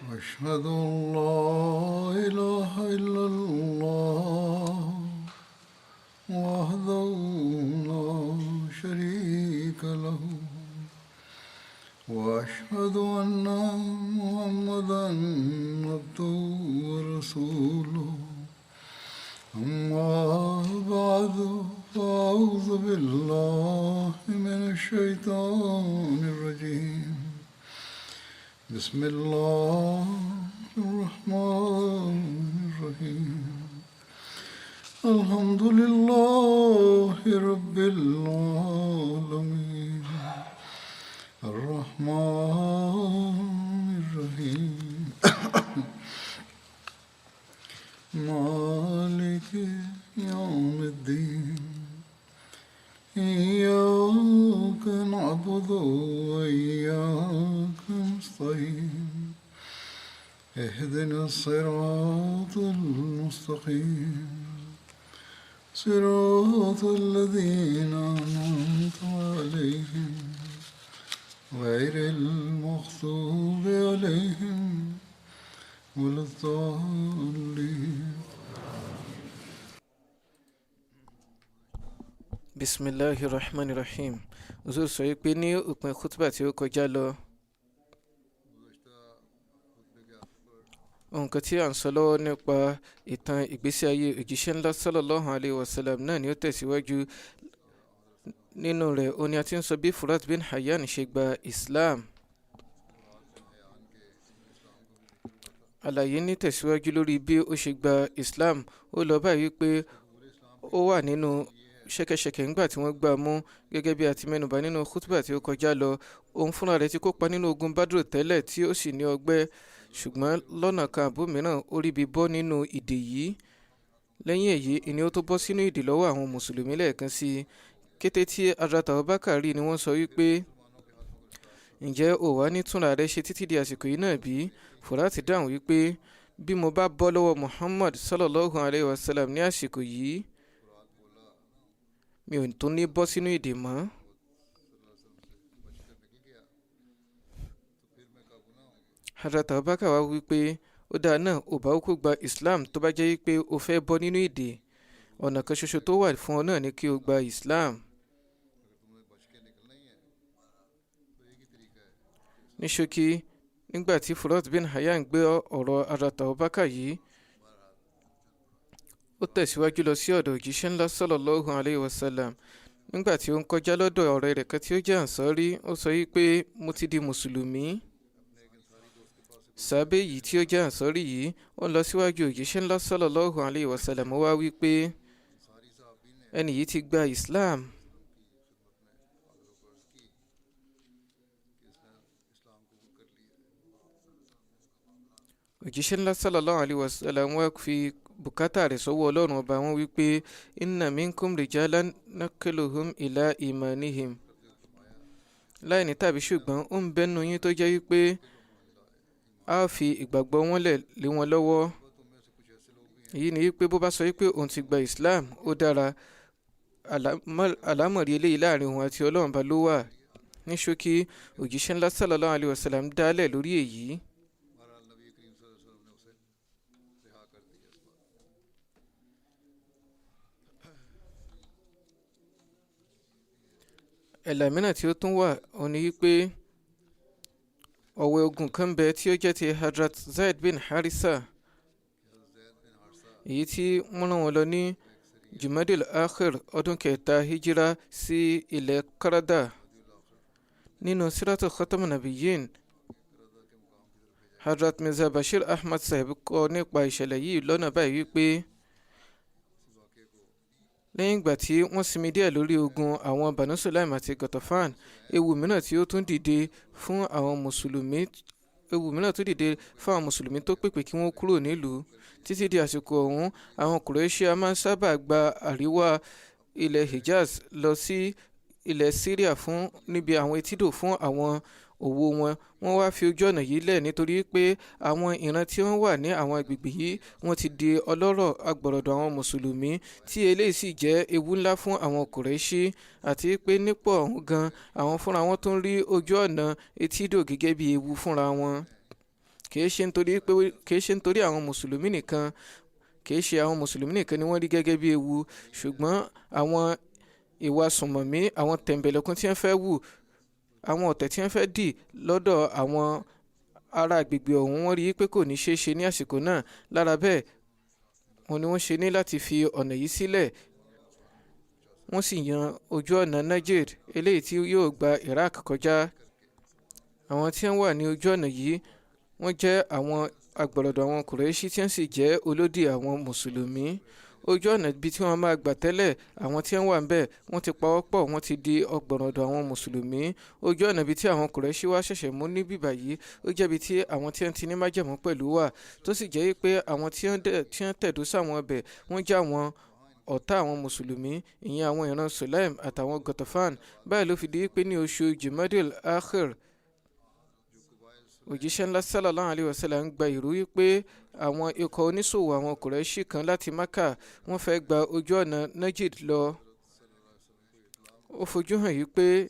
أشهد أن لا إله إلا الله وحده لا شريك له وأشهد أن محمدا عبده ورسوله أما بعد فأعوذ بالله من الشيطان الرجيم بسم الله الرحمن الرحيم الحمد لله رب العالمين الرحمن الرحيم مالك يوم الدين إياك نعبد وإياك نستعين اهدنا الصراط المستقيم صراط الذين أنعمت عليهم غير المغضوب عليهم ولا الضالين. Bismillahirrahmanirrahim. Zó sọ pé ní òpin khutbah tí ó kọjá lọ, nǹkan tí à ń sọ lọ́wọ́ nípa ìtàn ìgbésí ayé òjíṣẹ́ ńlá sallallahu alayhi wa sallam náà ni ó tẹ̀síwájú. Nínú rẹ̀ ó ní a ti ń sọ bí Furat bin Hayyan ṣe gba Islam. Àlàyé ní tẹ̀síwájú lórí bí ó ṣe gba Islam. Ó lọ báyìí pé ó wà nínú ṣẹ̀kẹ̀ṣẹ̀kẹ̀ ńgbà tí wọ́n gbá mú, gẹ́gẹ́ bí a ti mẹ́nubà nínú khutbah tí ó kọjá lọ. Òun fúnra rẹ̀ ti kópa nínú ogun Badr tẹ́lẹ̀ tí ó sì ní ọgbẹ́, ṣùgbọ́n lọ́nà kan àbó mìíràn ó rí bí bọ́ nínú ìdè yìí. Lẹ́yìn èyí ni ó tó bọ́ sínú ìdè lọ́wọ́ àwọn mùsùlùmí lẹ́ẹ̀kan sí i. Kété tí Hazrat Abubakar rí ni wọ́n sọ wípé, ǹjẹ́ o wá ní túnra rẹ ṣe títí di àsìkò yìí náà bí? Furat dáhùn wípé, bí mo bá bọ́ lọ́wọ́ Muhammad sallallahu alayhi wa sallam ní àsìkò yìí, mi ò tún ní bọ́ sínú ìdè mọ́. Hazrat Abubakar wá wípé, ó dáa náà, ò bá kú gba Islam tó bá jẹ́ pé o fẹ́ bọ́ nínú ìdè. Ọ̀nà kan ṣoṣo tó wà fún ọ náà ni kí o gba Islam. Ní ṣókí, nígbà tí Furat bin Hayyan gbé ọ̀rọ̀ Hazrat Abubakar yìí, ó tẹ̀síwájú lọ sí ọ̀dọ̀ òjíṣẹ́ ńlá sallallahu alayhi wa sallam. Nígbà tí ó ń kọjá lọ́dọ̀ ọ̀rẹ́ rẹ̀ kan tí ó jẹ́ Ansari, ó sọ wípé, mo ti di mùsùlùmí. Sàábé yìí tí ó jẹ́ Ansari yìí, ó ń lọ síwájú òjíṣẹ́ ńlá sallallahu alayhi wa sallam, ó wá wípé ẹni yìí ti gba Islam. Òjíṣẹ́ ńlá sallallahu alayhi wa sallam wá fi bùkátà rẹ̀ sọ́wọ́ Ọlọ́run ọba, wọn wípé inna minkum rijalan nakiluhum ila imanihim. Láì ní tàbí ṣùgbọ́n ó ń bẹ́nu yín tó jẹ́ wípé a fi ìgbàgbọ́ wọn lé wọn lọ́wọ́. Èyí ni wípé bó bá sọ wípé òun ti gba Islam, ó dára. Àlámọ̀rí eléyìí láàrin òun àti Ọlọ́run ọba ló wà. Ní ṣókí, òjíṣẹ́ ńlá sallallahu alayhi wa sallam dálẹ̀ lórí èyí. Ẹ̀là mìíràn tí ó tún wà ó ní wípé ọ̀wẹ̀ ogun kan bẹ tí ó jẹ́ ti Hazrat Zaid bin Harisa, èyí tí wọ́n rán wọn lọ ní Jumadil Akhir ọdún kẹta hijira sí ilẹ̀ Karada. Nínú Siratu Khatamun Nabiyyin, Hazrat Mirza Bashir Ahmad Sahib kọ nípa ìṣẹ̀lẹ̀ yìí lọ́nà báyìí wípé lẹ́yìn ìgbà tí wọ́n sinmi díẹ̀ lórí ogun àwọn Banu Sulaim àti Ghatafan, ewu mìíràn tí ó tún dìde fún àwọn mùsùlùmí tó pèpè kí wọ́n kúrò nílùú. Títí di àsìkò ọ̀hún, àwọn Quraysh máa ń sábà gba àríwá ilẹ̀ Hijaz lọ sí ilẹ̀ Syria fún níbi àwọn etídò fún àwọn òwò wọn. Wọ́n wá fi ojú ọ̀nà yìí lẹ̀ nítorí pé àwọn ìran tí wọ́n wà ní àwọn agbègbè yìí wọ́n ti di ọlọ́rọ̀ agbọ̀rọ̀dọ̀ àwọn mùsùlùmí, tí eléyìí sì jẹ́ ewu ńlá fún àwọn Kùrẹ́ṣì, àti pé nípò ọ̀hún gan àwọn fúnra wọn tún rí ojú ọ̀nà etídò gẹ́gẹ́ bí ewu fúnra wọn. kìí ṣe nítorí àwọn mùsùlùmí nìkan kìí ṣe àwọn mùsùlùmí nìkan ni wọ́n rí gẹ́gẹ́ bí ewu, ṣùgbọ́n àwọn ìwà sùnmọ̀mí, àwọn tẹ̀m̀bẹ̀lẹ̀kún tí wọ́n fẹ́ wù, àwọn ọ̀tẹ̀ tí wọ́n fẹ́ dì lọ́dọ̀ àwọn ará agbègbè ọ̀hún, wọ́n rí i pé kò ní ṣeé ṣe ní àsìkò náà. Lára bẹ́ẹ̀ wọ́n ní wọ́n ṣe ní láti fi ọ̀nà yìí sílẹ̀. Wọ́n sì yan ojú ọ̀nà Niger eléyìí tí yóò gba Iraq kọjá. Àwọn tí wọ́n wà ní ojú ọ̀nà yìí wọ́n jẹ́ àwọn agbọ̀rọ̀dọ̀ àwọn Kùrẹ́ṣì tí wọ́n sì jẹ́ olódì àwọn mùsùlùmí. Ojú ọ̀nà ibi tí wọ́n máa gbà tẹ́lẹ̀, àwọn tí wọ́n wà ńbẹ̀ wọ́n ti pawọ́pọ̀, wọ́n ti di ọgbọ̀rọ̀dọ̀ àwọn mùsùlùmí. Ojú ọ̀nà ibi tí àwọn Kùrẹ́ṣì wá ṣẹ̀ṣẹ̀ mú ní bíbà yìí, ó jẹ́ ibi tí àwọn tí wọ́n ti ní májẹ̀mú pẹ̀lú wà, tó sì jẹ́ pé àwọn tí wọ́n tẹ̀dó sáwọn ọbẹ̀ wọ́n jẹ́ àwọn ọ̀tá àwọn mùsùlùmí, ìyẹn àwọn ìran Sulaim àtàwọn Ghatafan. Báyìí ló fi di pé ní oṣù Jumadil Akhir, òjíṣẹ́ ńlá sallallahu alayhi wa sallam ń gba ìró wípé àwọn ikọ̀ oníṣòwò àwọn Kùrẹ́ṣì kan láti Mákà wọ́n fẹ́ gba ojú ọ̀nà Najd lọ. Ó fojú hàn yìí pé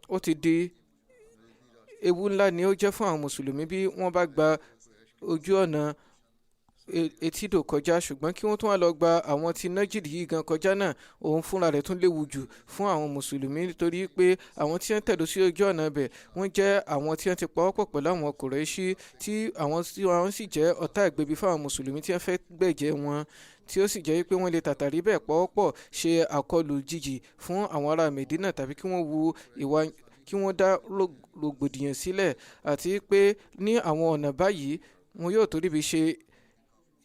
ó ti di ewu ńlá ni ó jẹ́ fún àwọn mùsùlùmí bí wọ́n bá gba ojú ọ̀nà etídò kọjá, ṣùgbọ́n kí wọ́n tún wá lọ gba àwọn tí Najd yìí gan kọjá náà, òun fúnra rẹ̀ tún léwu jù fún àwọn mùsùlùmí, nítorí pé àwọn tí wọ́n tẹ̀dó sí ojú ọ̀nà ibẹ̀ wọ́n jẹ́ àwọn tí wọ́n ti pawọ́pọ̀ pẹ̀lú àwọn Kùrẹ́ṣì, tí àwọn sì jẹ́ ọ̀tá ìgbẹ̀bí fáwọn mùsùlùmí tí wọ́n fẹ́ gbẹ̀jẹ̀ wọn, tí ó sì jẹ́ pé wọ́n lè tàtàrí bẹ́ẹ̀ pawọ́pọ̀ ṣe àkọlù jíjì fún àwọn ará Medina, tàbí kí wọ́n wu ìwà kí wọ́n dá rògbòdìyàn sílẹ̀, àti pé ní àwọn ọ̀nà báyìí wọn yóò torí bí ṣe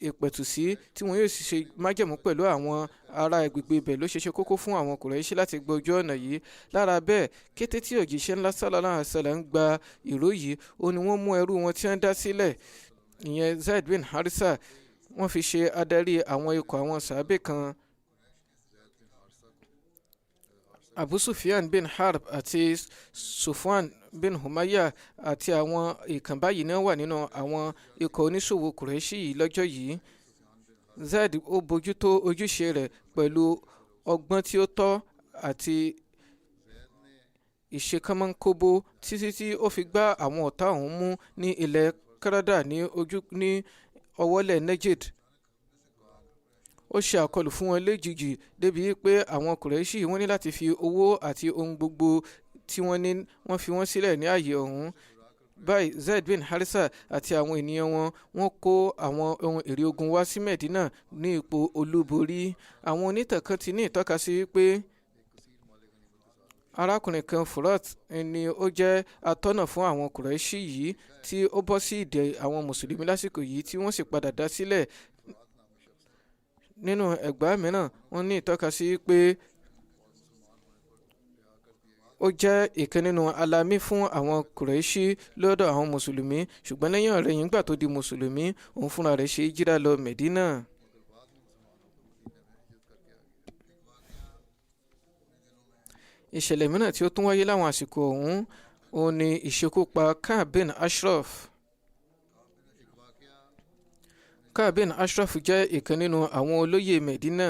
ìpẹ̀tùsí tí wọn yóò sì ṣe májẹ̀mú pẹ̀lú àwọn ará agbègbè ibẹ̀ ló ṣe kókó fún àwọn Kùrẹ́ṣì láti gba ojú ọ̀nà yìí. Lára bẹ́ẹ̀, kété tí òjíṣẹ́ ńlá sallallahu alaihi wasallam ń gba ìró yìí, ó ní wọ́n mú ẹrú wọn tí wọ́n dá sílẹ̀, ìyẹn Zaid bin Harisa, wọ́n fi ṣe adarí àwọn ikọ̀ àwọn sàábé kan. Abu Sufyan bin Harb àti Sufwan bin Humayya àti àwọn ìkàn báyìí náà wà nínú àwọn ikọ̀ oníṣòwò Kùrẹ́ṣì yìí lọ́jọ́ yìí. Zaid ó bójútó ojúṣe rẹ̀ pẹ̀lú ọgbọ́n tí ó tọ́ àti ìṣekánmọ́nkóbó títí tí ó fi gbá àwọn ọ̀tá ọ̀hún mú ní ilẹ̀ Kárádà ní ọwọ́lẹ̀ Najd. Ó ṣe àkọlù fún wọn lójijì débi pé àwọn Kùrẹ́ṣì wọ́n ní láti fi owó àti ohun gbogbo tí wọ́n ní wọ́n fi wọ́n sílẹ̀ ní ààyè ọ̀hún. Báyìí Zaid bin Harisa àti àwọn ènìyàn wọ́n kó àwọn ohun èrè ogun wá sí Medina ní ipò olúborí. Àwọn onítàn kan ti ní ìtọ́ka sí wípé arákùnrin kan Furat ni ó jẹ́ atọ́nà fún àwọn Kùrẹ́ṣì yìí tí ó bọ́ sí ìdè àwọn mùsùlùmí lásìkò yìí tí wọ́n sì padà dá sílẹ̀. Nínú ẹgbàá mìíràn wọ́n ní ìtọ́ka sí pé ó jẹ́ ìkan nínú alamí fún àwọn Kùrẹ́ṣì lọ́dọ̀ àwọn mùsùlùmí, ṣùgbọ́n lẹ́yìn ọ̀rẹ́yìn nígbà tó di mùsùlùmí, òun fúnra rẹ̀ ṣe híjírà lọ Medina. Ìṣẹ̀lẹ̀ mìíràn tí ó tún wáyé láwọn àsìkò ọ̀hún, òun ni ìṣekúpa Ka'b bin Ashraf. Ka'b bin Ashraf jẹ́ ìkan nínú àwọn olóyè Medina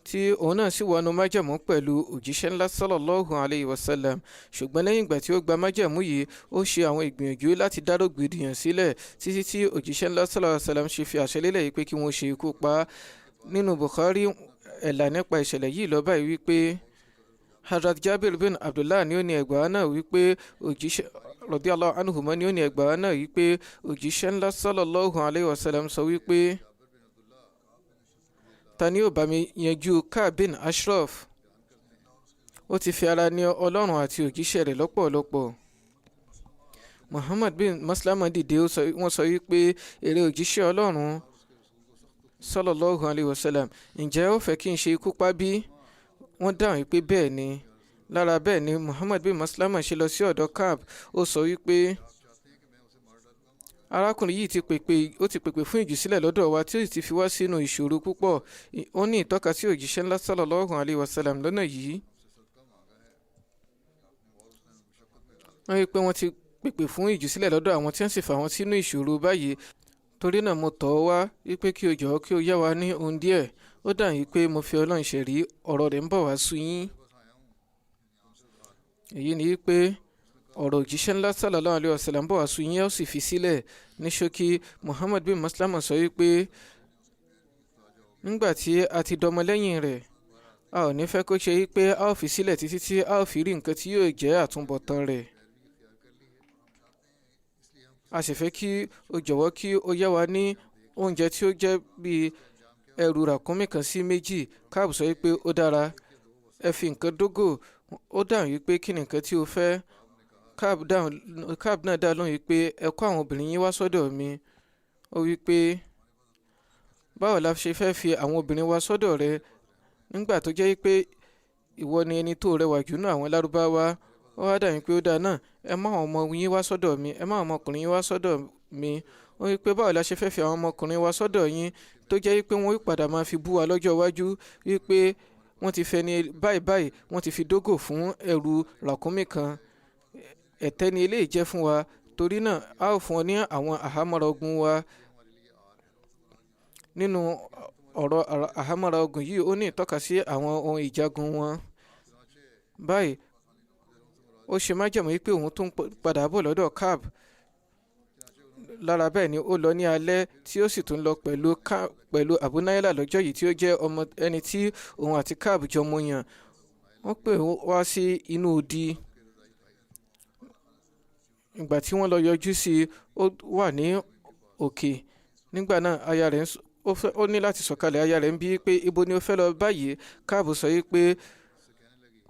tí òun náà sì wọnú májẹ̀mú pẹ̀lú òjíṣẹ́ ńlá sallallahu alayhi wa sallam, ṣùgbọ́n lẹ́yìn ìgbà tí ó gba májẹ̀mú yìí, ó ṣe àwọn ìgbìyànjú láti dá rògbòdìyàn sílẹ̀ títí tí òjíṣẹ́ ńlá sallallahu alayhi wa sallam ṣe fi àṣẹ lélẹ̀ yìí pé kí wọ́n ṣe ikú pa á. Nínú Bukhari ẹ̀là nípa ìṣẹ̀lẹ̀ yìí lọ báyìí wípé Hazrat Jabir bin Abdullah ni ó ní ẹgbàá náà wípé òjíṣẹ́ radiyallahu anhuma ni ó ní ẹgbàá náà wípé òjíṣẹ́ ńlá sallallahu alayhi wa sallam sọ wípé ta ni ó bá mi yanjú Ka'b bin Ashraf, ó ti fi ara ní Ọlọ́run àti òjíṣẹ́ rẹ̀ lọ́pọ̀lọpọ̀. Muhammad bin Maslama dìde, wọ́n sọ wípé èrè òjíṣẹ́ Ọlọ́run sallallahu alayhi wa sallam, ǹjẹ́ ó fẹ́ kí n ṣe ikú pa bí? Wọ́n dáhùn wípé bẹ́ẹ̀ ni. Lára bẹ́ẹ̀ ni Muhammad bin Maslama ṣe lọ sí ọ̀dọ̀ Ka'b. Ó sọ wípé arákùnrin yìí ti pèpè fún ìjùsílẹ̀ lọ́dọ̀ wa tí ó sì ti fi wá sínú ìṣòro púpọ̀. Ó ní ìtọ́ka sí òjíṣẹ́ ńlá sallallahu alayhi wa sallam lọ́nà yìí. Wọ́n rí i pé wọ́n ti pèpè fún ìjùsílẹ̀ lọ́dọ̀ àwọn tí wọ́n sì fà wọ́n sínú ìṣòro báyìí. Torí náà mo tọ̀ ọ́ wá wípé kí o jọ̀ọ́ kí o yá wa ní ohun díẹ̀. Ó dà yín pé mo fi Ọlọ́run ṣẹ̀rí, ọ̀rọ̀ rẹ̀ ń bọ̀ wá sú yín. Èyí ni wípé ọ̀rọ̀ òjíṣẹ́ ńlá sallallahu alayhi wa sallam bọ̀ wá sùn yẹn ó sì fi sílẹ̀. Ní ṣókí, Muhammad bin Maslama sọ wípé nígbà tí a ti dọmọlẹ́yìn rẹ̀, a ò ní fẹ́ kó ṣe wípé a ó fi sílẹ̀ títí tí a ó fi rí nǹkan tí yóò jẹ́ àtúbọ̀tán rẹ̀. A sì fẹ́ kí o jọ̀wọ́ kí o yá wa ní oúnjẹ tí ó jẹ́ bíi ẹrù ràkúnmí kan sí méjì. Káàbù sọ wípé ó dára, ẹ fi nǹkan dógò. Ó dáhùn wípé kí ni nǹkan tí o fẹ́. Káàbù náà dá lóhùn wípé ẹ kó àwọn obìnrin yín wá sọ́dọ̀ mi. Ó wípé báwo la ṣe fẹ́ fi àwọn obìnrin wá sọ́dọ̀ rẹ nígbà tó jẹ́ wípé ìwọ ni ẹni tó rẹwà jù nínú àwọn lárúbáwá. Ó wá dà wípé ó dáa náà, ẹ má àwọn ọmọ yín wá sọ́dọ̀ mi, ẹ má àwọn ọmọkùnrin yín wá sọ́dọ̀ mi. Ó wípé báwo la ṣe fẹ́ fi àwọn ọmọkùnrin wá sọ́dọ̀ yín tó jẹ́ wípé wọ́n yóò padà máa fi bú wa lọ́jọ́ iwájú wípé wọ́n ti fẹ́ ni báyìí báyìí, wọ́n ti fi dógò fún ẹrù ràkúnmí kan. Ẹ̀tẹ́ ni eléyìí jẹ́ fún wa. Torí náà a ó fún ọ ní àwọn àhámọ́ra ogun wa. Nínú ọ̀rọ̀ àhámọ́ra ogun yìí, ó ní ìtọ́ka sí àwọn ohun ìjagun wọn. Báyìí ó ṣe májẹ̀mú wípé òun tún padà bọ̀ lọ́dọ̀ Káàbù. Lára bẹ́ẹ̀ ni ó lọ ní alẹ́ tí ó sì tún lọ pẹ̀lú Abu Naila lọ́jọ́ yìí tí ó jẹ́ ọmọ ẹni tí òun àti Káàbù jọ mú yàn. Wọ́n pè wá sí inú odi. Ìgbà tí wọ́n lọ yọjú sí i, ó wà ní òkè. Nígbà náà aya rẹ̀ ó ní láti sọ̀kalẹ̀. Aya rẹ̀ ń bi pé ibo ni ó fẹ́ lọ báyìí. Káàbù sọ wípé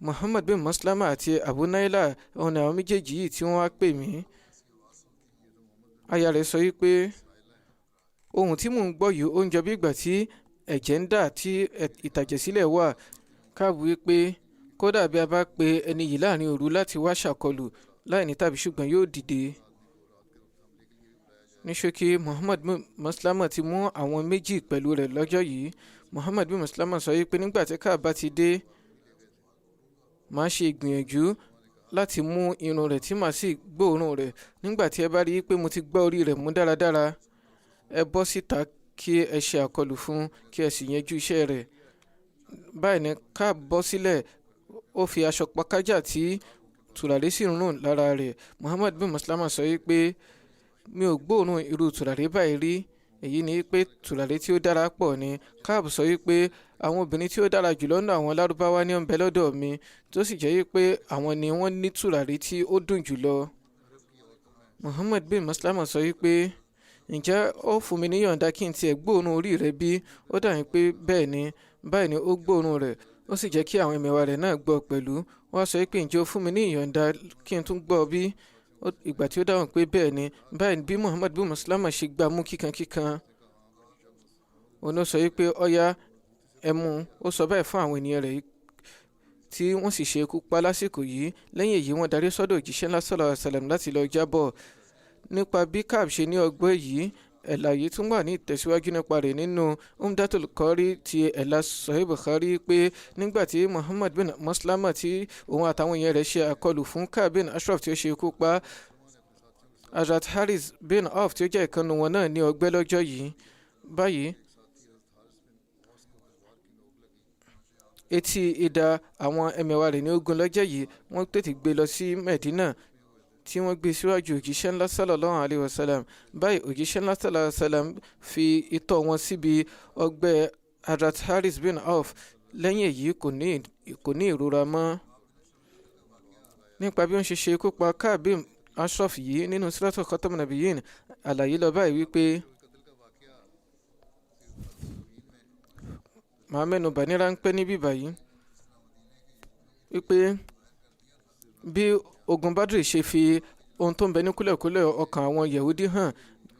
Muhammad bin Maslama àti Abu Naila ọ̀hún ni àwọn méjèèjì yìí tí wọ́n wá pè mí. Aya rẹ̀ sọ wípé ohun tí mò ń gbọ́ yìí ó ń jọ bí ìgbà tí ẹ̀jẹ̀ ń dà tí ìtàjẹ̀sílẹ̀ wà. Káàbù wípé kódà bí a bá pe ẹni yìí láàrin òru láti wá ṣàkọlù láì ní tàbí ṣùgbọ́n yóò dìde. Ní ṣókí, Muhammad bin Maslama ti mú àwọn méjì pẹ̀lú rẹ̀ lọ́jọ́ yìí. Muhammad bin Maslama sọ wípé nígbà tí Káàbù bá ti dé, màá ṣe ìgbìyànjú láti mú irun rẹ̀ tí màá sì gbóòórùn rẹ̀. Nígbà tí ẹ bá rí i pé mo ti gbá orí rẹ̀ mú dáradára, ẹ bọ́ síta kí ẹ ṣe àkọlù fún kí ẹ sì yanjú iṣẹ́ rẹ̀. Báyìí ni Káàbù bọ́ sílẹ̀. Ó fi aṣọ pakájà tí tùràrí sì ń rùn lára rẹ̀. Muhammad bin Maslama sọ wípé mi ò gbóòórùn irú tùràrí báyìí rí. Èyí ni pé tùràrí tí ó dára pọ̀ ni. Káàbù sọ wípé àwọn obìnrin tí ó dára jùlọ nínú àwọn lárúbáwá ní ó ń bẹ lọ́dọ̀ mi, tó sì jẹ́ wípé àwọn ni wọ́n ní tùràrí tí ó dùn jùlọ. Muhammad bin Maslama sọ wípé ǹjẹ́ ó fún mi níyọ̀ǹda kí n tiẹ̀ gbóòórùn orí rẹ̀ bí? Ó dà wípé bẹ́ẹ̀ ni. Báyìí ni ó gbóòórùn rẹ̀. Ó sì jẹ́ kí àwọn ẹmẹ̀wà rẹ̀ náà gbọ́ pẹ̀lú. Wọ́n sọ pé ǹjẹ́ ó fún mi ní ìyọ̀ǹda kí n tún gbọ́ bí? Ìgbà tí ó dáhùn pé bẹ́ẹ̀ ni. Báyìí bí Muhammad bin Maslama ṣe gbá mú kíkankíkan. Òun ló sọ wípé ọ̀yá ẹ mú. Ó sọ báyìí fún àwọn ènìyàn rẹ̀ tí wọ́n sì ṣe ikú pa lásìkò yìí. Lẹ́yìn èyí wọ́n darí sọ́dọ̀ òjíṣẹ́ ńlá sallallahu alaihi wasallam láti lọ jábọ̀ nípa bí Káàbù ṣe ní ọgbọ́n yìí. Ẹ̀là yìí tún wà ní ìtẹ̀síwájú nípa rẹ̀ nínú Umdatul Qari ti ẹ̀là Sahih Bukhari pé nígbà tí Muhammad bin Maslama tí òun àtàwọn èèyàn rẹ̀ ṣe àkọlù fún Ka'b bin Ashraf tí ó ṣe ikú pa, Hazrat Haris bin Auf tí ó jẹ́ ìkànnì wọn náà ní ọgbẹ́ lọ́jọ́ yìí. Báyìí etí idà àwọn ẹmẹ̀wà rẹ̀ ní ogun lọ́jọ́ yìí. Wọ́n tètè gbé lọ sí Medina tí wọ́n gbé síwájú òjíṣẹ́ ńlá sallallahu alaihi wasallam. Báyìí òjíṣẹ́ ńlá sallallahu alaihi wasallam fi itọ́ wọn síbi ọgbẹ́ Hazrat Haris bin Auf. Lẹ́yìn èyí kò ní ìrora mọ́. Nípa bí wọ́n ṣe ṣe ikú pa Ka'b bin Ashraf yìí nínú Suratul Khatamun Nabiyyin, àlàyé lọ báyìí wípé màá mẹ́nu bà ní ráńpẹ́ níbí báyìí wípé bí ogun Badri ṣe fi ohun tó ń bẹ ní kúlẹ̀kúlẹ̀ ọkàn àwọn Yahudi hàn,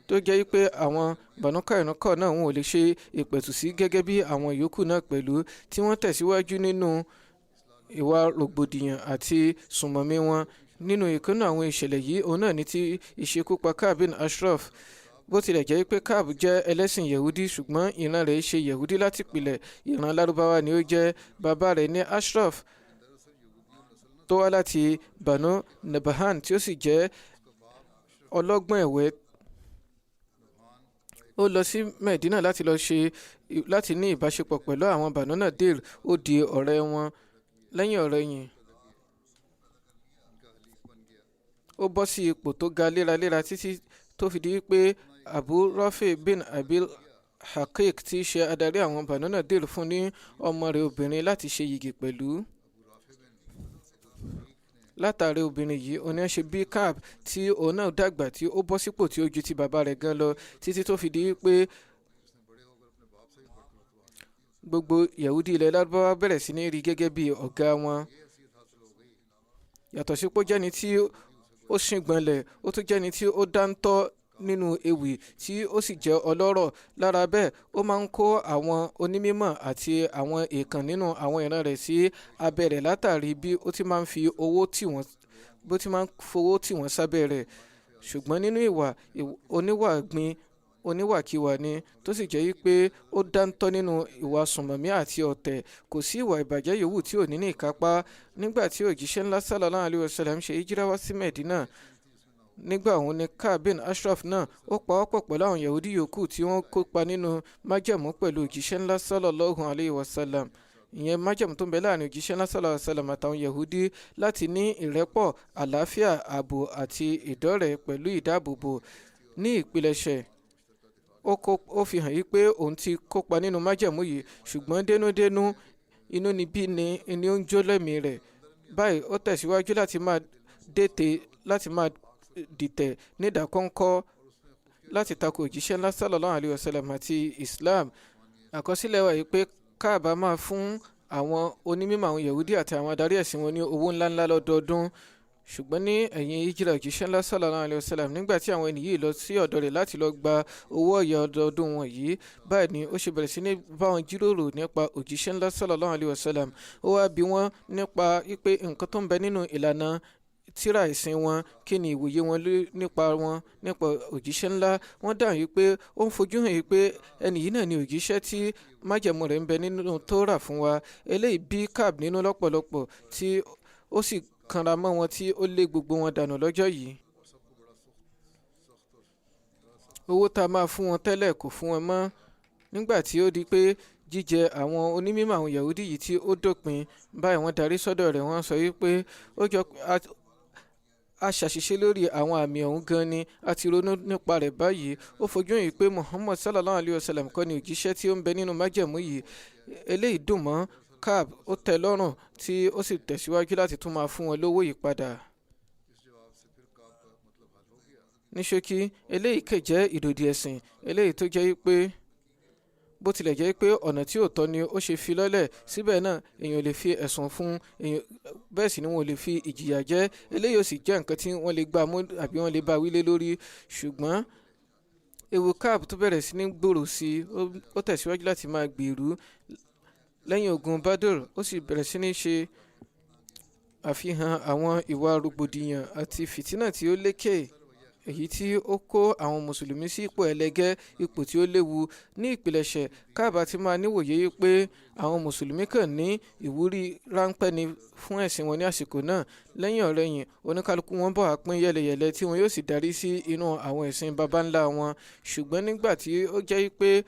tó jẹ́ wípé àwọn Banu Qaynuqa náà wọn ò lè ṣe ìpẹ̀tù sí gẹ́gẹ́ bí àwọn yòókù náà pẹ̀lú, tí wọ́n tẹ̀síwájú nínú ìwà rògbòdìyàn àti sùnmọ̀mí wọn. Nínú ìkànnì àwọn ìṣẹ̀lẹ̀ yìí òun náà ní ti ìṣekúpa Ka'b bin Ashraf. Bó tilẹ̀ jẹ́ pé Ka'b jẹ́ ẹlẹ́sìn Yahudi, ṣùgbọ́n ìran rẹ̀ ṣe Yahudi láti pilẹ̀. Ìran Lárúbáwá ni ó jẹ́. Bàbá rẹ̀ ní Ashraf tó wá láti Banu Nabhan tí ó sì jẹ́ ọlọ́gbọ́n ẹ̀wẹ́. Ó lọ sí Medina láti ní ìbáṣepọ̀ pẹ̀lú àwọn Banu Nadir. Ó di ọ̀rẹ́ wọn. Lẹ́yìn ọ̀rẹ́yìn ó bọ́ sí ipò tó ga léraléra títí tó fi di pé Abu Rafi bin Abil Haqiq tí í ṣe adarí àwọn Banu Nadir fún ní ọmọ rẹ̀ obìnrin láti ṣe yìgì pẹ̀lú. Látàrí obìnrin yìí oní ṣe bí Ka'b tí òun náà dàgbà tí ó bọ́ sípò tí ó ju ti bàbá rẹ̀ gan lọ títí tó fi di pé gbogbo Yahudi ilẹ̀ Lárúbáwá bẹ̀rẹ̀ sí ní rí gẹ́gẹ́ bí ọ̀gá wọn. Yàtọ̀ sí pé ó jẹ́ni tí ó ṣìngbọnlẹ̀, ó tún jẹ́ni tí ó dáńtọ́ nínú ewì tí ó sì jẹ́ ọlọ́rọ̀. Lára bẹ́ẹ̀ ó máa ń kó àwọn onímọ̀ àti àwọn èèkàn nínú àwọn ìran rẹ̀ sí abẹ́ rẹ̀ látàrí bí ó ti máa ń fi owó tì wọ́n sábẹ́ rẹ̀. Ṣùgbọ́n nínú ìwà oníwà gbin oníwàkiwà ni tó sì jẹ́ pé ó dáńtọ́ nínú ìwà sùnmọ̀mí àti ọ̀tẹ̀. Kò sí ìwà ìbàjẹ́ yòówù tí ò ní ìkápá. Nígbà tí òjíṣẹ́ ńlá sallallahu alaihi wasallam ṣe hijira wá sí Medina, nígbà òun ni Ka'b bin Ashraf náà ó pawọ́pọ̀ pẹ̀lú àwọn Yahudi yòókù tí wọ́n kópa nínú májẹ̀mú pẹ̀lú òjíṣẹ́ ńlá sallallahu alaihi wasallam. Ìyẹn májẹ̀mú tó ń bẹ láàrin òjíṣẹ́ ńlá sallallahu alaihi wasallam àtàwọn Yahudi láti ní ìrẹ́pọ̀, àlàáfíà, ààbò àti ìdọ́rẹ̀ẹ́ pẹ̀lú ìdáàbòbò. Ní ìpilẹ̀ṣẹ̀ ó fi hàn yí pé òun ti kópa nínú májẹ̀mú yìí, ṣùgbọ́n dénúdénú inúnibí ni ó ń jó lẹ́mìí rẹ̀. Báyìí ó tẹ̀síwájú láti máa dìtẹ̀ nídàkọ́ńkọ́ láti tako òjíṣẹ́ ńlá sallallahu alaihi wasallam àti Islam. Àkọsílẹ̀ wà yí pé Ka'b máa fún àwọn onímọ̀ àwọn Yahudi àti àwọn adarí ẹ̀sìn wọn ní owó ńláńlá lọ́dọọdún. Ṣùgbọ́n ní ẹ̀yìn hijira òjíṣẹ́ ńlá sallallahu alaihi wasallam, nígbà tí àwọn ènìyàn yìí lọ sí ọ̀dọ̀ rẹ̀ láti lọ gba owó ọ̀yà ọdọọdún wọn yìí, báyìí ni ó ṣe bẹ̀rẹ̀ sí ní bá wọn jíròrò nípa òjíṣẹ́ ńlá sallallahu alaihi wasallam. Ó wá bi wọ́n nípa pé nǹkan tó ń bẹ nínú ìlànà tírà ìsìn wọn, kí ni ìwòye wọn nípa òjíṣẹ́ ńlá. Wọ́n dáhùn yìí pé ó ń fojú hàn yìí pé ẹni yìí náà ni òjíṣẹ́ tí májẹ̀mú rẹ̀ ń bẹ nínú Tórà fún wa. Eléyìí bí Ka'b nínú lọ́pọ̀lọpọ̀ tí ó sì kanra mọ́ wọn tí ó lé gbogbo wọn dànù lọ́jọ́ yìí. Owó tá a máa fún wọn tẹ́lẹ̀ kò fún wọn mọ́. Nígbà tí ó di pé jíjẹ àwọn onímọ̀ àwọn Yahudi yìí tí ó dópin, báyìí wọ́n darí sọ́dọ̀ rẹ̀, wọ́n sọ wípé ó jọ a ṣàṣìṣe lórí àwọn àmì ọ̀hún gan ni a ti ronú nípa rẹ̀ báyìí. Ó fojú hàn pé Muhammad sallallahu alaihi wasallam kọ́ ni òjíṣẹ́ tí ó ń bẹ nínú májẹ̀mú yìí. Eléyìí dùn mọ́ Ka'b, ó tẹ́ lọ́rùn tí ó sì tẹ̀síwájú láti tún máa fún wọn lówó yìí padà. Ní ṣókí, eléyìí kè jẹ́ ìdòdì ẹ̀sìn, eléyìí tó jẹ́ pé bó tilẹ̀ jẹ́ pé ọ̀nà tí ò tọ́ ni ó ṣe fi lọ́lẹ̀, síbẹ̀ náà èèyàn lè fi ẹ̀sùn fún èèyàn, bẹ́ẹ̀ sì ni wọn ò lè fi ìjìyà jẹ. Eléyìí ò sì jẹ́ nǹkan tí wọ́n lè gbà mú àbí wọ́n lè bá wílé lórí. Ṣùgbọ́n ewu Ka'b tó bẹ̀rẹ̀ sí ní gbòòrò sí i, ó tẹ̀síwájú láti máa gbèrú. Lẹ́yìn ogun Badr, ó sì bẹ̀rẹ̀ sí ní ṣe àfihàn àwọn ìwà rògbòdìyàn àti fìtínà tí ó lékè, èyí tí ó kó àwọn mùsùlùmí sí ipò ẹlẹgẹ́, ipò tí ó léwu. Ní ìpilẹ̀ṣẹ̀, Ka'b ti máa níwòye pé àwọn mùsùlùmí kàn ní ìwúrí ráńpẹ́ ni fún ẹ̀sìn wọn ní àsìkò náà. Lẹ́yìn ọ̀rẹ̀yìn, oníkálukú wọn bọ̀ wá pín yẹ́lẹyẹ̀lẹ tí wọn yóò sì darí sí inú àwọn ẹ̀sìn baba ńlá wọn. Ṣùgbọ́n nígbà tí ó jẹ́ pé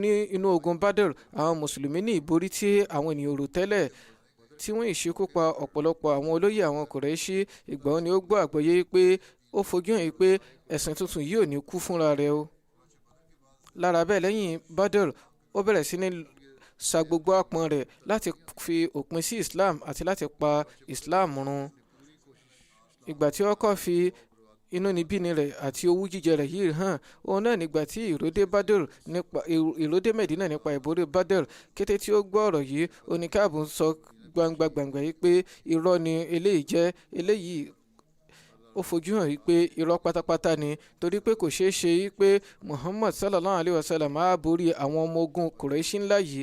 ní inú ogun Badr, àwọn mùsùlùmí ní ìborí tí àwọn ènìyàn rò tẹ́lẹ̀, tí wọ́n ìṣekúpa ọ̀pọ̀lọpọ̀ àwọn olóyè àwọn Kùrẹ́ṣì. Ìgbà wọn ni ó gbọ́ àgbọ́yé pé ó fojú hàn pé ẹ̀sìn tuntun yìí ò ní kú fúnra rẹ̀ o. Lára bẹ́ẹ̀, lẹ́yìn Badr, ó bẹ̀rẹ̀ sí ní sa gbogbo àpọn rẹ̀ láti fi òpin sí Islam àti láti pa Islam run. Ìgbà tí ó kọ́ fi inúnibíni rẹ̀ àti owú jíjẹ rẹ̀ yìí hàn, òun náà nígbà tí ìròdé Medina nípa ìborí Badr. Kété tí ó gbọ́ ọ̀rọ̀ yìí, oní Ka'b sọ gbangba yìí pé irọ́ ni eléyìí jẹ́. Eléyìí ó fojú hàn wípé irọ́ pátápátá ni, torí pé kò ṣeé ṣe wípé Muhammad sallallahu alaihi wasallam á borí àwọn ọmọ ogun Kùrẹ́ṣì ńlá yìí.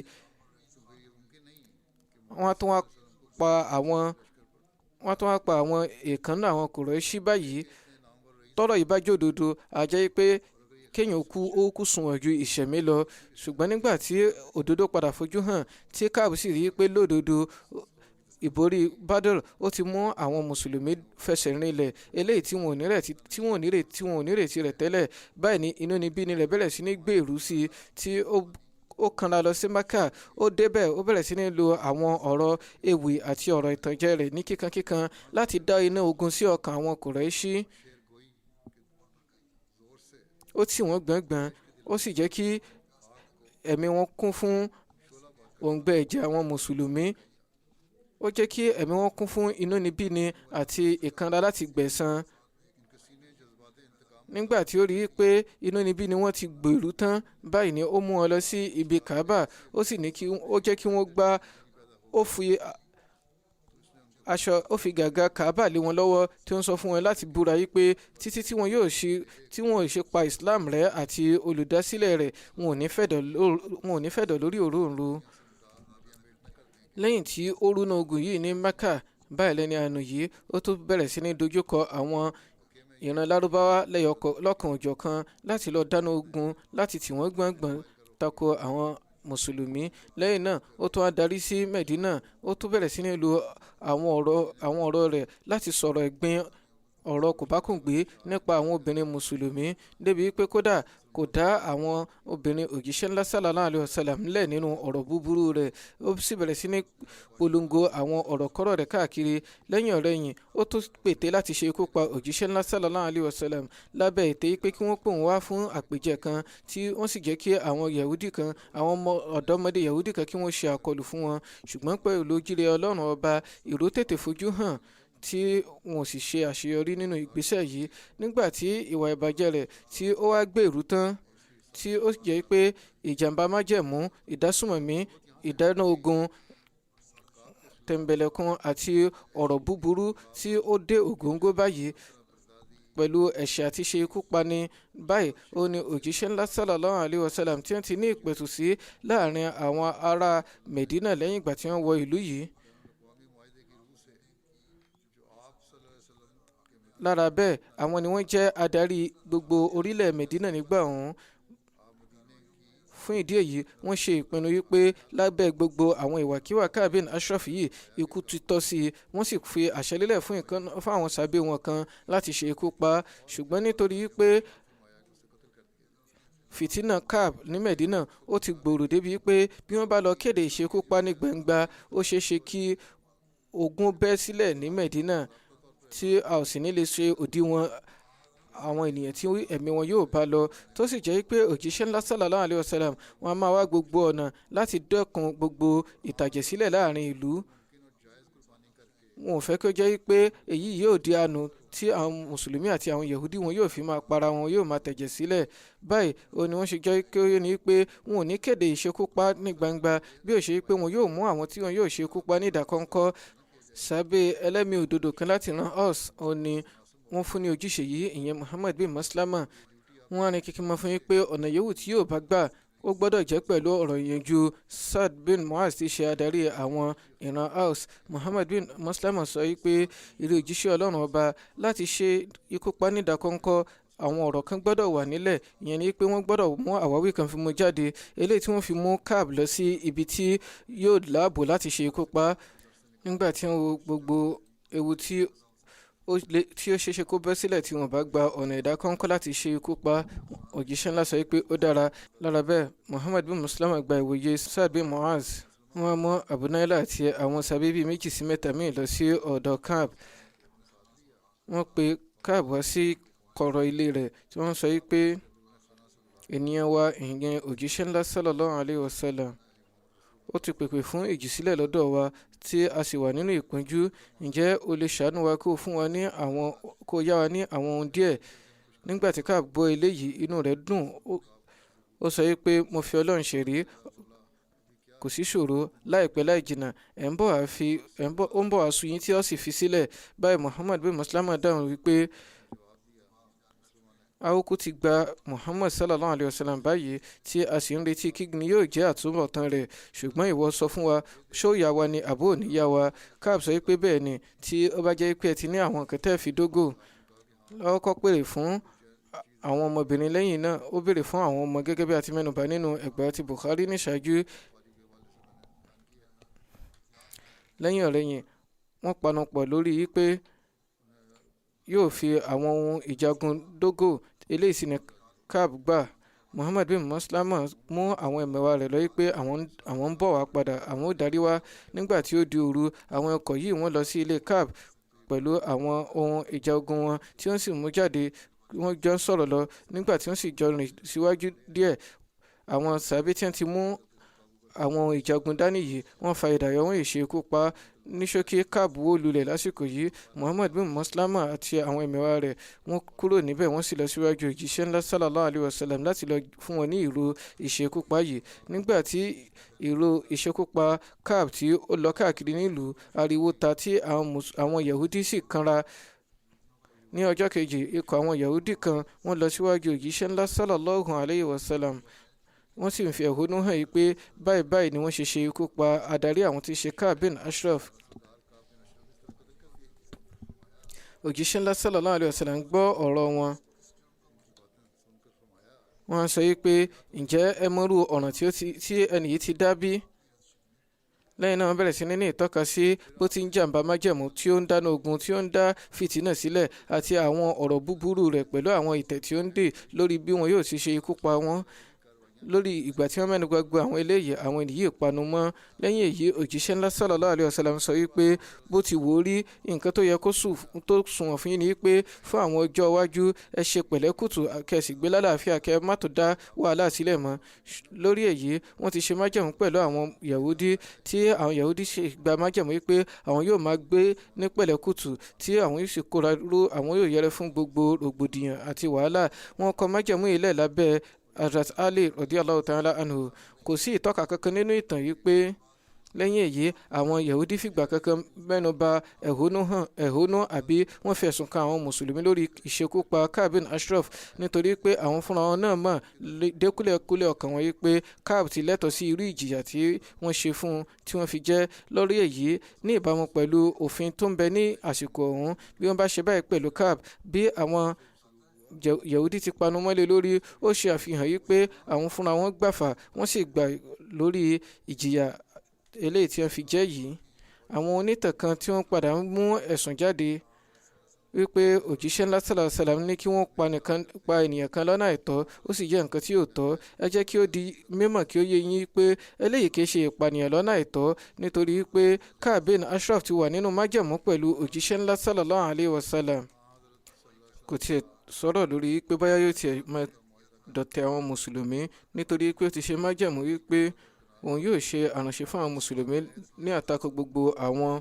Wọ́n tún wá pa àwọn èèkàn àwọn Kùrẹ́ṣì báyìí. Tọ́rọ̀ yìí bá jòdodo, a jẹ́ pé kéèyàn kú sunwọ̀n ju ìṣẹ̀mí lọ. Ṣùgbọ́n nígbà tí òdodo padà fojú hàn, tí Ka'b sì rí pé lódodo ìborí Badr ó ti mú àwọn mùsùlùmí fẹsẹ̀ rinlẹ̀, eléyìí tí wọn ò nírètí rẹ̀ tẹ́lẹ̀. Báyìí ni inúnibíni rẹ̀ bẹ̀rẹ̀ sí ní gbèrú sí i, tí ó ó kanra lọ sí Maka. Ó débẹ̀ ó bẹ̀rẹ̀ sí ní lo àwọn ọ̀rọ̀ ewì àti ọ̀rọ̀ ìtànjẹ rẹ̀ ní kíkankíkan láti dá iná ogun sí ọkàn àwọn Kùráíṣì. Ó tì wọ́n gbọ̀ngbọ̀n, ó sì jẹ́ kí ẹ̀mí wọn kún fún òǹgbẹ ẹ̀jẹ̀ àwọn mùsùlùmí. Ó jẹ́ kí ẹ̀mí wọn kún fún inúnibíni àti ìkanra láti gbẹ̀san. Nígbà tí ó rí i pé inúnibíni wọn ti gbèrú tán, báyìí ni ó mú wọn lọ sí ibi Kaaba. Ó sì ní kí ó jẹ́ kí wọ́n gbá, ó fi gàgà Kaaba lé wọn lọ́wọ́, tí ó ń sọ fún wọn láti búra yí pé títí tí wọn ò ṣe pa Islam rẹ́ àti olùdásílẹ̀ rẹ̀, wọn ò ní fẹ̀dọ̀ lórí òróǹro. Lẹ́yìn tí ó rúnà ogun yìí ní Mecca, báyìí lẹ́ni àánú yìí ó tún bẹ̀rẹ̀ sí ní dojúkọ àwọn ìran Lárúbáwá lọ́kan òjọ̀kan láti lọ dáná ogun láti tì wọ́n gbọ̀ngbọ̀n tako àwọn mùsùlùmí. Lẹ́yìn náà ó tún á darí sí Medina. Ó tún bẹ̀rẹ̀ sí ní lo àwọn ọ̀rọ̀ rẹ̀ láti sọ̀rọ̀ ẹ̀gbin ọ̀rọ̀ kòbákùngbé nípa àwọn obìnrin mùsùlùmí, débi pé kódà kò dá àwọn obìnrin òjíṣẹ́ ńlá sallallahu alaihi wasallam ńlẹ̀ nínú ọ̀rọ̀ búburú rẹ̀. Ó sì bẹ̀rẹ̀ sí ní polongo àwọn ọ̀rọ̀ kọ́rọ̀ rẹ̀ káàkiri. Lẹ́yìn ọ̀rẹ́yìn ó tún pète láti ṣe ikú pa òjíṣẹ́ ńlá sallallahu alaihi wasallam lábẹ́ ète pé kí wọ́n pè wọ́n wá fún àpèjẹ kan, tí wọ́n sì jẹ́ kí àwọn Yahudi kan, àwọn ọ̀dọ́mọdé Yahudi kan, kí wọ́n ṣe àkọlù fún wọn. Ṣùgbọ́n pẹ̀lú jíire Ọlọ́run ọba, ìró tètè fojú hàn tí wọn ò sì ṣe àṣeyọrí nínú ìgbésẹ̀ yìí. Nígbà tí ìwà ìbàjẹ́ rẹ̀ tí ó wá gbèrú tán, tí ó jẹ́ pé ìjàmbá májẹ̀mú, ìdásùnmọ̀mí, ìdáná ogun, tẹ̀m̀bẹ̀lẹ̀kun àti ọ̀rọ̀ búburú tí ó dé ògóńgó báyìí pẹ̀lú ẹ̀ṣẹ̀ àti ṣe ikú pani, báyìí ó ní òjíṣẹ́ ńlá sallallahu alaihi wasallam tí wọ́n ti ní ìpẹ̀tù sí láàrin àwọn ará Medina lẹ́yìn ìgbà tí wọ́n wọ ìlú yìí. Lára bẹ́ẹ̀, àwọn ni wọ́n jẹ́ adarí gbogbo orílẹ̀ Medina nígbà ọ̀hún. Fún ìdí èyí, wọ́n ṣe ìpinnu wípé lábẹ́ gbogbo àwọn ìwàkiwà Ka'b bin Ashraf yìí, ikú ti tọ́ sí i. Wọ́n sì fi àṣẹ lélẹ̀ fún àwọn sàbẹ̀ wọn kan láti ṣe ikú pa. Ṣùgbọ́n nítorí wípé fìtínà Ka'b ní Medina ó ti gbòòrò débi pé bí wọ́n bá lọ kéde ìṣekúpa ní gbangba, ó ṣeé ṣe kí ogun bẹ́ sílẹ̀ ní Medina, tí a ò sì ní lè ṣe òdiwọ̀n àwọn ènìyàn tí ẹ̀mí wọn yóò bá lọ. Tó sì jẹ́ pé òjíṣẹ́ ńlá sallallahu alaihi wasallam wọn a máa wá gbogbo ọ̀nà láti dẹ́kun gbogbo ìtàjẹ̀sílẹ̀ láàrin ìlú. Wọn ò fẹ́ kí ó jẹ́ pé èyí yóò di àánú tí àwọn mùsùlùmí àti àwọn Yahudi wọn yóò fi máa para wọn, yóò máa tẹ̀jẹ̀ sílẹ̀. Báyìí ó ní wọ́n ṣe jẹ́ kí ó ní pé wọn ò ní kéde ìṣekúpa ní gbangba, bí ó ṣe pé wọn yóò mú àwọn tí wọn yóò ṣekúpa ní ìdákọ́ńkọ́. Sábẹ́ ẹlẹ́mìí òdodo kan láti ran Aus ó ní wọ́n fún ní ojúṣe yìí, ìyẹn Muhammad bin Maslama. Wọ́n á ní kíkí mọ́ fún yín pé ọ̀nà yòówù tí yóò bá gbà, ó gbọ́dọ̀ jẹ́ pẹ̀lú ọ̀rọ̀ ìyànjú Sa'd bin Mu'az tí ṣe adarí àwọn ìran Aus. Muhammad bin Maslama sọ wípé ìrẹ òjíṣẹ́ Ọlọ́run ọba, láti ṣe ikú pa ní ìdákọ́ńkọ́, àwọn ọ̀rọ̀ kan gbọ́dọ̀ wà nílẹ̀. Ìyẹn ni pé wọ́n gbọ́dọ̀ mú àwáwí kan fi mú jáde, eléyìí tí wọ́n fi mú Ka'b lọ sí ibi tí yóò láàbò láti ṣe ikú pa. Nígbà tí wọ́n wo gbogbo ewu tí ó ṣeéṣe kó bẹ́ sílẹ̀ tí wọ́n bá gba ọ̀nà ìdákọ́ńkọ́ láti ṣe ikú pa, òjíṣẹ́ ńlá sọ pé ó dára. Lára bẹ́ẹ̀, Muhammad bin Maslama gba ìwòye Sa'd bin Mu'az. Wọ́n á mú Abu Naila àti àwọn sàbẹ́bí 2 sí 3 míì lọ sí ọ̀dọ̀ Ka'b. Wọ́n pe Ka'b wá sí kọ̀rọ̀ ilé rẹ̀, tí wọ́n sọ pé ènìyàn wa, ìyẹn òjíṣẹ́ ńlá sallallahu alaihi wasallam, ó ti pèpè fún ìjìsílẹ̀ lọ́dọ̀ wa tí a sì wà nínú ìpọ́njú. Ǹjẹ́ o lè ṣàánú wa kó yá wa ní àwọn ohun díẹ̀? Nígbà tí Ka'b gbọ́ eléyìí, inú rẹ̀ dùn. Ó sọ pé mo fi Ọlọ́run ṣẹ̀rí, kò sí ṣòro, láìpẹ́ láì jìnnà ó ń bọ̀ wá sú yín tí ó sì fi sílẹ̀. Báyìí Muhammad bin Maslama dáhùn wípé àwòkú ti gba Muhammad sallallahu alaihi wasallam báyìí, tí a sì ń retí kí ni yóò jẹ́ àtúbọ̀tán rẹ̀. Ṣùgbọ́n ìwọ sọ fún wa, ṣó yá wa ni àbó ò ní yá wa? Ka'b sọ pé bẹ́ẹ̀ ni, tí ó bá jẹ́ pé ẹ ti ní àwọn nǹkan tẹ́ fi dógò. Ó kọ́kọ́ pèrè fún àwọn ọmọbìnrin, lẹ́yìn náà ó béèrè fún àwọn ọmọ, gẹ́gẹ́ bí a ti mẹ́nubà nínú ẹgbàá ti Bukhari ní ṣáájú. Lẹ́yìn ọ̀rẹ́yìn, wọ́n panupọ̀ lórí pé yóò fi àwọn ohun ìjagun dógò. Eléyìí sì ni Ka'b gbà. Muhammad bin Maslama mú àwọn ẹ̀mẹ̀wà rẹ̀ lọ wípé àwọn ń bọ̀ wá padà, àwọn ò darí wá. Nígbà tí ó di òru, àwọn ọkọ̀ yìí wọ́n lọ sí ilé Ka'b pẹ̀lú àwọn ohun ìjà ogun wọn tí wọ́n sì mú jáde. Wọ́n jọ ń sọ̀rọ̀ lọ. Nígbà tí wọ́n sì jọ rìn síwájú díẹ̀, àwọn sàábé tí wọ́n ti mú àwọn ohun ìjà ogun dání yìí wọ́n fa idà yọ, wọ́n yìí ṣe ikú pa á. Ní ṣókí, Ka'b wó lulẹ̀ lásìkò yìí. Muhammad bin Maslama àti àwọn ẹ̀mẹ̀wà rẹ̀ wọ́n kúrò níbẹ̀, wọ́n sì lọ síwájú òjíṣẹ́ ńlá sallallahu alayhi wa sallam láti lọ fún wọn ní ìró ìṣekúpa yìí. Nígbà tí ìró ìṣekúpa Ka'b tí ó lọ káàkiri nílùú, ariwo ta tí àwọn Yahudi sì kanra. Ní ọjọ́ kejì, ikọ̀ àwọn Yahudi kan wọ́n lọ síwájú òjíṣẹ́ ńlá sallallahu alayhi wa sallam. Wọ́n sì ń fi ẹ̀hónú hàn yìí pé báyìí báyìí ni wọ́n ṣe ikú pa adarí àwọn tí í ṣe Ka'b bin Ashraf. Òjíṣẹ́ ńlá sallallahu alayhi wa sallam gbọ́ ọ̀rọ̀ wọn. Wọ́n sọ yìí pé ǹjẹ́ ẹ mọ̀rú ọ̀ràn tí ẹni yìí ti dá bí? Lẹ́yìn náà wọ́n bẹ̀rẹ̀ sí ní ìtọ́ka sí bó ti ń jàǹbá májẹ̀mú, tí ó ń dáná ogun, tí ó ń dá fìtínà sílẹ̀, àti àwọn ọ̀rọ̀ búburú rẹ̀ pẹ̀lú àwọn ìtẹ̀ tí ó ń dè lórí bí wọn yóò ti ṣe ikú pa wọ́n. Lórí ìgbà tí wọ́n mẹ́nu gbogbo àwọn eléyìí, àwọn ènìyàn panu mọ́. Lẹ́yìn èyí, òjíṣẹ́ ńlá sallallahu alayhi wa sallam sọ wípé bó ti wò ó rí, nǹkan tó yẹ kó sunwọ̀n fún yín ni wípé fún àwọn ọjọ́ iwájú ẹ ṣe pẹ̀lẹ́kùtù kẹ́sì gbé lálàáfíà, kẹ́ má tó dá wàhálà sílẹ̀ mọ́. Lórí èyí, wọ́n ti ṣe májẹ̀mú pẹ̀lú àwọn Yahudi, tí àwọn Yahudi ṣe gba májẹ̀mú wípé àwọn yóò máa gbé ní pẹ̀lẹ́kùtù, tí àwọn yóò sì kóra ró, àwọn yóò yẹra fún gbogbo rògbòdìyàn àti wàhálà. Wọ́n kọ májẹ̀mú ilẹ̀ lábẹ́ Hazrat Ali radiyallahu ta'ala anhu. Kò sí ìtọ́ka kankan nínú ìtàn yìí pé lẹ́yìn èyí àwọn Yahudi fìgbà kankan mẹ́nu bà ẹ̀hónú àbí wọ́n fi ẹ̀sùn kan àwọn mùsùlùmí lórí ìṣekúpa Ka'b bin Ashraf, nítorí pé àwọn fúnra wọn náà mọ̀ dékúlẹ̀kúlẹ̀ ọkàn wọn yìí pé Ka'b ti lẹ́tọ̀ọ́ sí irú ìjìyà tí wọ́n ṣe fún un, tí wọ́n fi jẹ́. Lórí èyí, ní ìbámu pẹ̀lú òfin tó ń bẹ ní àsìkò ọ̀hún, bí wọ́n bá ṣe báyìí pẹ̀lú Ka'b, bí àwọn Yahudi ti panu mọ́lẹ̀ lórí, ó ṣe àfihàn yìí pé àwọn fúnra wọn gbàfà, wọ́n sì gbà lórí ìjìyà eléyìí tí wọ́n fi jẹ́ yìí. Àwọn onítàn kan tí wọ́n padà ń mú ẹ̀sùn jáde wípé òjíṣẹ́ ńlá sallallahu alaihi wasallam ní kí wọ́n pa ènìyàn kan lọ́nà àìtọ́, ó sì jẹ́ nǹkan tí ò tọ́. Ẹ jẹ́ kí ó di mímọ̀, kí ó yé yín pé eléyìí kìí ṣe ìpànìyàn lọ́nà àìtọ́, nítorí pé Ka'b bin Ashraf ti wà nínú májẹ̀mú pẹ̀lú òjíṣẹ́ ńlá sallallahu alaihi wasallam. Kò tiẹ̀ sọ̀rọ̀ lórí pé báyá yóò tiẹ̀ máa dọ̀tẹ̀ àwọn mùsùlùmí, nítorí pé ó ti ṣe májẹ̀mú wípé òun yóò ṣe àránṣe fún àwọn mùsùlùmí ní àtakò gbogbo àwọn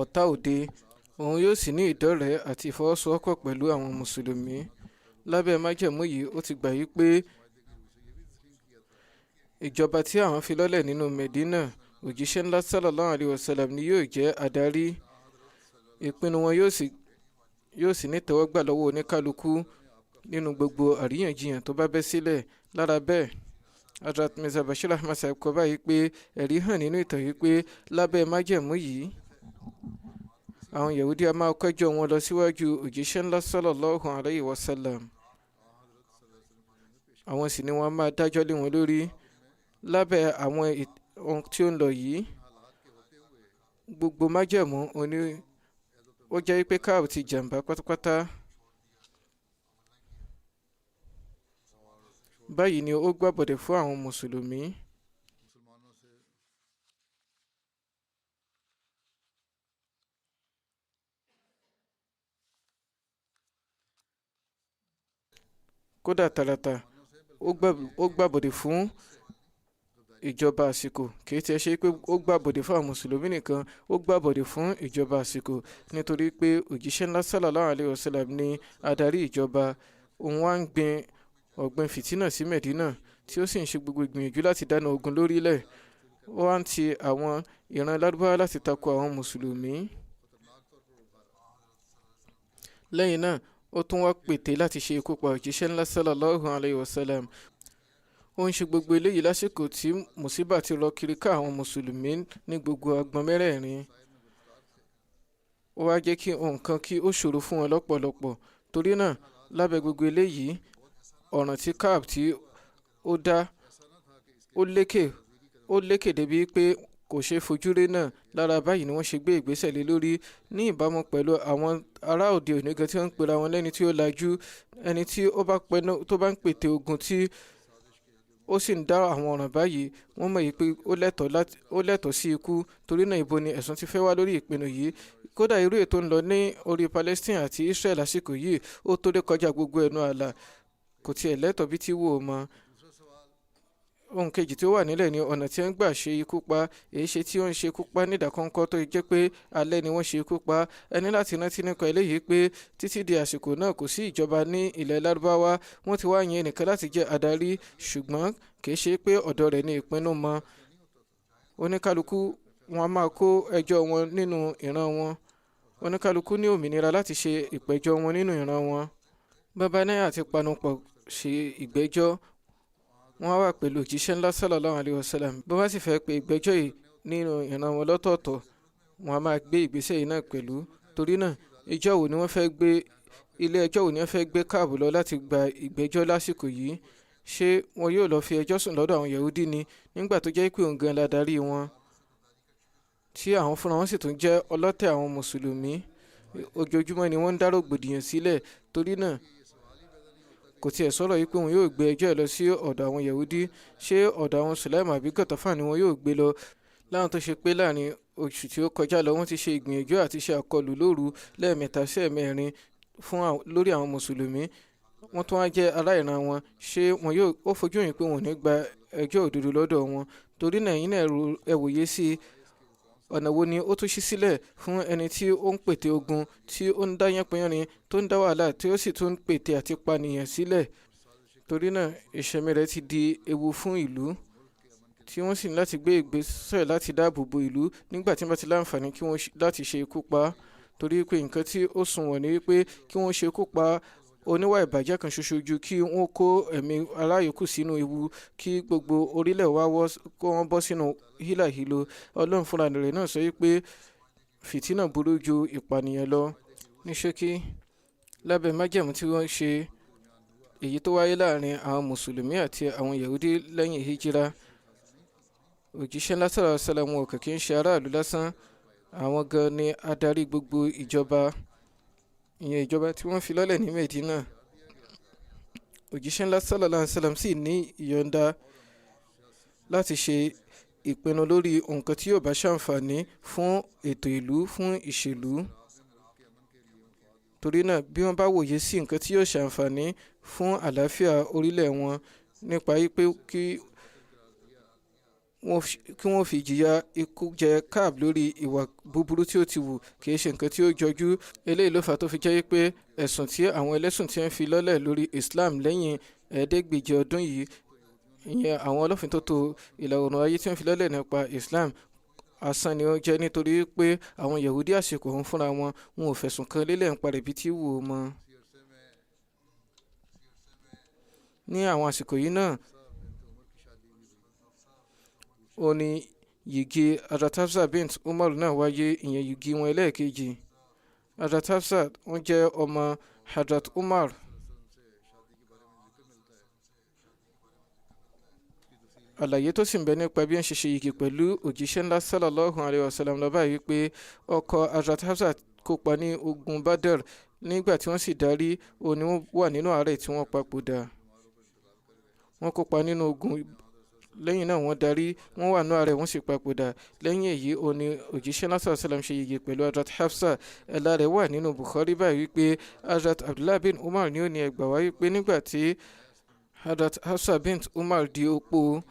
ọ̀tá òde. Òun yóò sì ní ìdọ́rẹ̀ẹ́ àti ìfọwọ́sowọ́pọ̀ pẹ̀lú àwọn mùsùlùmí. Lábẹ́ májẹ̀mú yìí, ó ti gbà yí pé ìjọba tí àwọn fi lọ́lẹ̀ nínú Medina, òjíṣẹ́ ńlá sallallahu alayhi wa sallam ni yóò jẹ́ adarí. Ìpinnu wọn yóò sì ní tẹ́wọ́gbà lọ́wọ́ oníkálukú nínú gbogbo àríyànjiyàn tó bá bẹ́ sílẹ̀. Lára bẹ́ẹ̀, Hazrat Mirza Bashir Ahmad Sahib kọ báyìí pé ẹ̀rí hàn nínú ìtàn yìí pé lábẹ́ májẹ̀mú yìí, àwọn Yahudi a máa kẹ́jọ́ wọn lọ síwájú òjíṣẹ́ ńlá sallallahu alayhi wa sallam. Àwọn sì ni wọ́n máa dájọ́ lé wọn lórí. Lábẹ́ àwọn ohun tí ó ń lọ yìí, gbogbo májẹ̀mú ó jẹ́ pé Ka'b ti jàǹbá pátápátá. Báyìí ni ó gbàbọ̀dẹ̀ fún àwọn mùsùlùmí. Kódà tààràtà ó gbàbọ̀dẹ̀ fún ìjọba àsìkò. Kì í tiẹ̀ ṣe pé ó gbàbọ̀dẹ̀ fún àwọn mùsùlùmí nìkan, ó gbàbọ̀dẹ̀ fún ìjọba àsìkò, nítorí pé òjíṣẹ́ ńlá sallallahu alayhi wa sallam ní adarí ìjọba. Òun wá ń gbin ọ̀gbìn fìtínà sí Medina, tí ó sì ń ṣe gbogbo ìgbìyànjú láti dáná ogun lórílẹ̀. Ó wá ń ti àwọn ìran Lárúbáwá láti tako àwọn mùsùlùmí. Lẹ́yìn náà, ó tún wá pète láti ṣe ikú pa òjíṣẹ́ ńlá sallallahu alayhi wa sallam. Ó ń ṣe gbogbo eléyìí lásìkò tí mùsíbà ti rọ kiri ká àwọn mùsùlùmí ní gbogbo agbọn mẹ́rẹ̀ẹ̀rin. Ó wá jẹ́ kí nǹkan kí ó ṣòro fún wọn lọ́pọ̀lọpọ̀. Torí náà, lábẹ́ gbogbo eléyìí, ọ̀ràn tí Ka'b tí ó dá ó lékè débi pé kò ṣe fojú rí náà. Lára báyìí ni wọ́n ṣe gbé ìgbésẹ̀ lé lórí ní ìbámu pẹ̀lú àwọn ará òde òní gan tí wọ́n ń pera wọn lẹ́ni tí ó lajú, ẹni tí ó bá ń pète ogun tí ó sì ń dá àwọn ọ̀ràn báyìí wọ́n mọ̀ yìí pé ó lẹ́tọ̀ọ́ sí ikú. Torí náà ibo ni ẹ̀sùn ti fẹ́ wá lórí ìpinnu yìí. Kódà irú ètò ń lọ ní orí Palestine àti Israel lásìkò yìí ó tó dé kọjá gbogbo ẹnu ààlà, kò tiẹ̀ lẹ́tọ̀ọ́ bí tí wò ó mọ. Ohun kejì tí ó wà nílẹ̀ ni ọ̀nà tí wọ́n gbà ṣe ikú pa. Èyí ṣe tí ó ń ṣe ikú pa nídàkọ́ńkọ́ tó jẹ́ pé alẹ́ ni wọ́n ṣe ikú pa. Ẹni láti rántí nípa eléyìí pé títí di àsìkò náà kò sí ìjọba ní ilẹ̀ Lárúbáwá. Wọ́n ti wá yan ẹnìkan láti jẹ́ adarí, ṣùgbọ́n kì í ṣe pé ọ̀dọ̀ rẹ̀ ni ìpinnu mọ́. Oníkálukú wọn máa kó ẹjọ́ wọn nínú ìran wọn. Oníkálukú ní òmìnira láti ṣe ìpẹ̀jọ́ wọn nínú ìran wọn. Baba Náírà ti panupọ̀ ṣe ìgbẹ́jọ́, wọ́n wà pẹ̀lú òjíṣẹ́ ńlá sallallahu alayhi wa sallam. Bí wọ́n sì fẹ́ pe ìgbẹ́jọ́ yìí nínú ìran wọn lọ́tọ̀ọ̀tọ̀, wọ́n á máa gbé ìgbésẹ̀ yìí náà pẹ̀lú. Torí náà ilé ẹjọ́ wo ni wọ́n fẹ́ gbé káàbù lọ láti gba ìgbẹ́jọ́ lásìkò yìí? Ṣé wọn yóò lọ fi ẹjọ́ sùn lọ́dọ̀ àwọn Yahudi ni, nígbà tó jẹ́ pé òun gan ládarí wọn, tí àwọn fúnra wọn sì tún jẹ́ ọlọ́tẹ̀ àwọn mùsùlùmí? Ojoojúmọ́ ni wọ́n ń dá rògbòdìyàn sílẹ̀. Torí náà kò tiẹ̀ sọ̀rọ̀ yìí pé wọn yóò gbé ẹjọ́ ẹ̀ lọ sí ọ̀dọ̀ àwọn Yahudi. Ṣé ọ̀dọ̀ àwọn Sulaim àbí Ghatafan ni wọn yóò gbé lọ? Láwọn tó ṣe pé láàrin oṣù tí ó kọjá lọ wọ́n ti ṣe ìgbìyànjú àti ṣe àkọlù lóru lẹ́ẹ̀mẹ́ta sí ẹ̀mẹ́rin lórí àwọn mùsùlùmí. Wọ́n tún wá jẹ́ aláìran wọn. Ṣé wọn yóò fojú yìn pé wọn ò ní gba ẹjọ́ òdodo lọ́dọ̀ wọn? Torí náà ẹ̀yin náà ẹ wòye sí ọ̀nà wo ni ó tún ṣí sílẹ̀ fún ẹni tí ó ń pète ogun, tí ó ń dá yánpọnyánrin, tó ń dá wàhálà, tí ó sì tún ń pète àti pànìyàn sílẹ̀. Torí náà ìṣẹ̀mí rẹ̀ ti di ewu fún ìlú, tí wọ́n sì ní láti gbé ìgbésẹ̀ láti dáàbò bo ìlú nígbà tí wọ́n bá ti láǹfààní láti ṣe ikú pa. Torí pé nǹkan tí ó sunwọ̀n ni wípé kí wọ́n ṣe ikú pa oníwà ìbàjẹ́ kan ṣoṣo ju kí wọ́n kó ẹ̀mí aláyòókù sínú ewu, kí gbogbo orílẹ̀ kó wọ́n bọ́ sínú hílàhílo. Ọlọ́run fúnra rẹ̀ náà sọ wípé fìtínà burú ju ìpànìyàn lọ. Ní ṣókí, lábẹ́ májẹ̀mú tí wọ́n ṣe èyí tó wáyé láàrin àwọn mùsùlùmí àti àwọn Yahudi lẹ́yìn hijira, òjíṣẹ́ ńlá sallallahu alaihi wasallam wọn kò kí ń ṣe aráàlú lásán, àwọn gan ni adarí gbogbo ìjọba, ìyẹn ìjọba tí wọ́n fi lọ́lẹ̀ ní Medina. Òjíṣẹ́ ńlá sallallahu alaihi wasallam sì ní ìyọ̀ǹda láti ṣe ìpinnu lórí nǹkan tí yóò bá ṣàǹfààní fún ètò ìlú, fún ìṣèlú. Torí náà bí wọ́n bá wòye sí nǹkan tí yóò ṣàǹfààní fún àlàáfíà orílẹ̀ wọn nípa pé kí wọ́n fi jìyà ikú jẹ Káàb lórí ìwà búburú tí ó ti wù, kì í ṣe nǹkan tí ó jọjú. Eléyìí ló fà tó fi jẹ́ pé ẹ̀sùn tí àwọn ẹlẹ́sùn tí wọ́n fi lọ́lẹ̀ lórí Islam lẹ́yìn ẹ̀ẹ́dẹ́gbèje ọdún yìí, ìyẹn àwọn ọlọ́fintótó ìlà oòrùn ayé tí wọ́n fi lọ́lẹ̀ nípa Islam, asán ni ó jẹ́, nítorí pé àwọn Yahudi àsìkò ọ̀hún fúnra wọn ò fẹ̀sùn kan lélẹ̀ ń parẹ́ bí tí wù ú mọ́. Ní àwọn àsìkò yìí náà ó ní yìgì Hazrat Hafsa bint Umar náà wáyé, ìyẹn yìgì wọn ẹlẹ́ẹ̀kejì. Hazrat Hafsa wọ́n jẹ́ ọmọ Hazrat Umar. Àlàyé tó sì ń bẹ nípa bí wọ́n ṣe ṣe yìgì pẹ̀lú òjíṣẹ́ ńlá sallallahu alayhi wa sallam lọ báyìí pé ọkọ Hazrat Hafsa kópa ní ogun Badr. Nígbà tí wọ́n sì darí, ó ní wọ́n wà nínú àárẹ̀ tí wọ́n papòdà. Wọ́n kópa nínú ogun, lẹ́yìn náà wọ́n darí, wọ́n wà nínú àárẹ̀, wọ́n sì papòdà. Lẹ́yìn èyí ó ní òjíṣẹ́ ńlá sallallahu alayhi wa sallam ṣe yìgì pẹ̀lú Hazrat Hafsa. Ẹ̀la rẹ̀ wà nínú Bukhari báyìí wípé Hazrat Abdullah bin Umar ni ó ní ẹgbàá wá wípé nígbà tí Hazrat Hafsa bint Umar di opó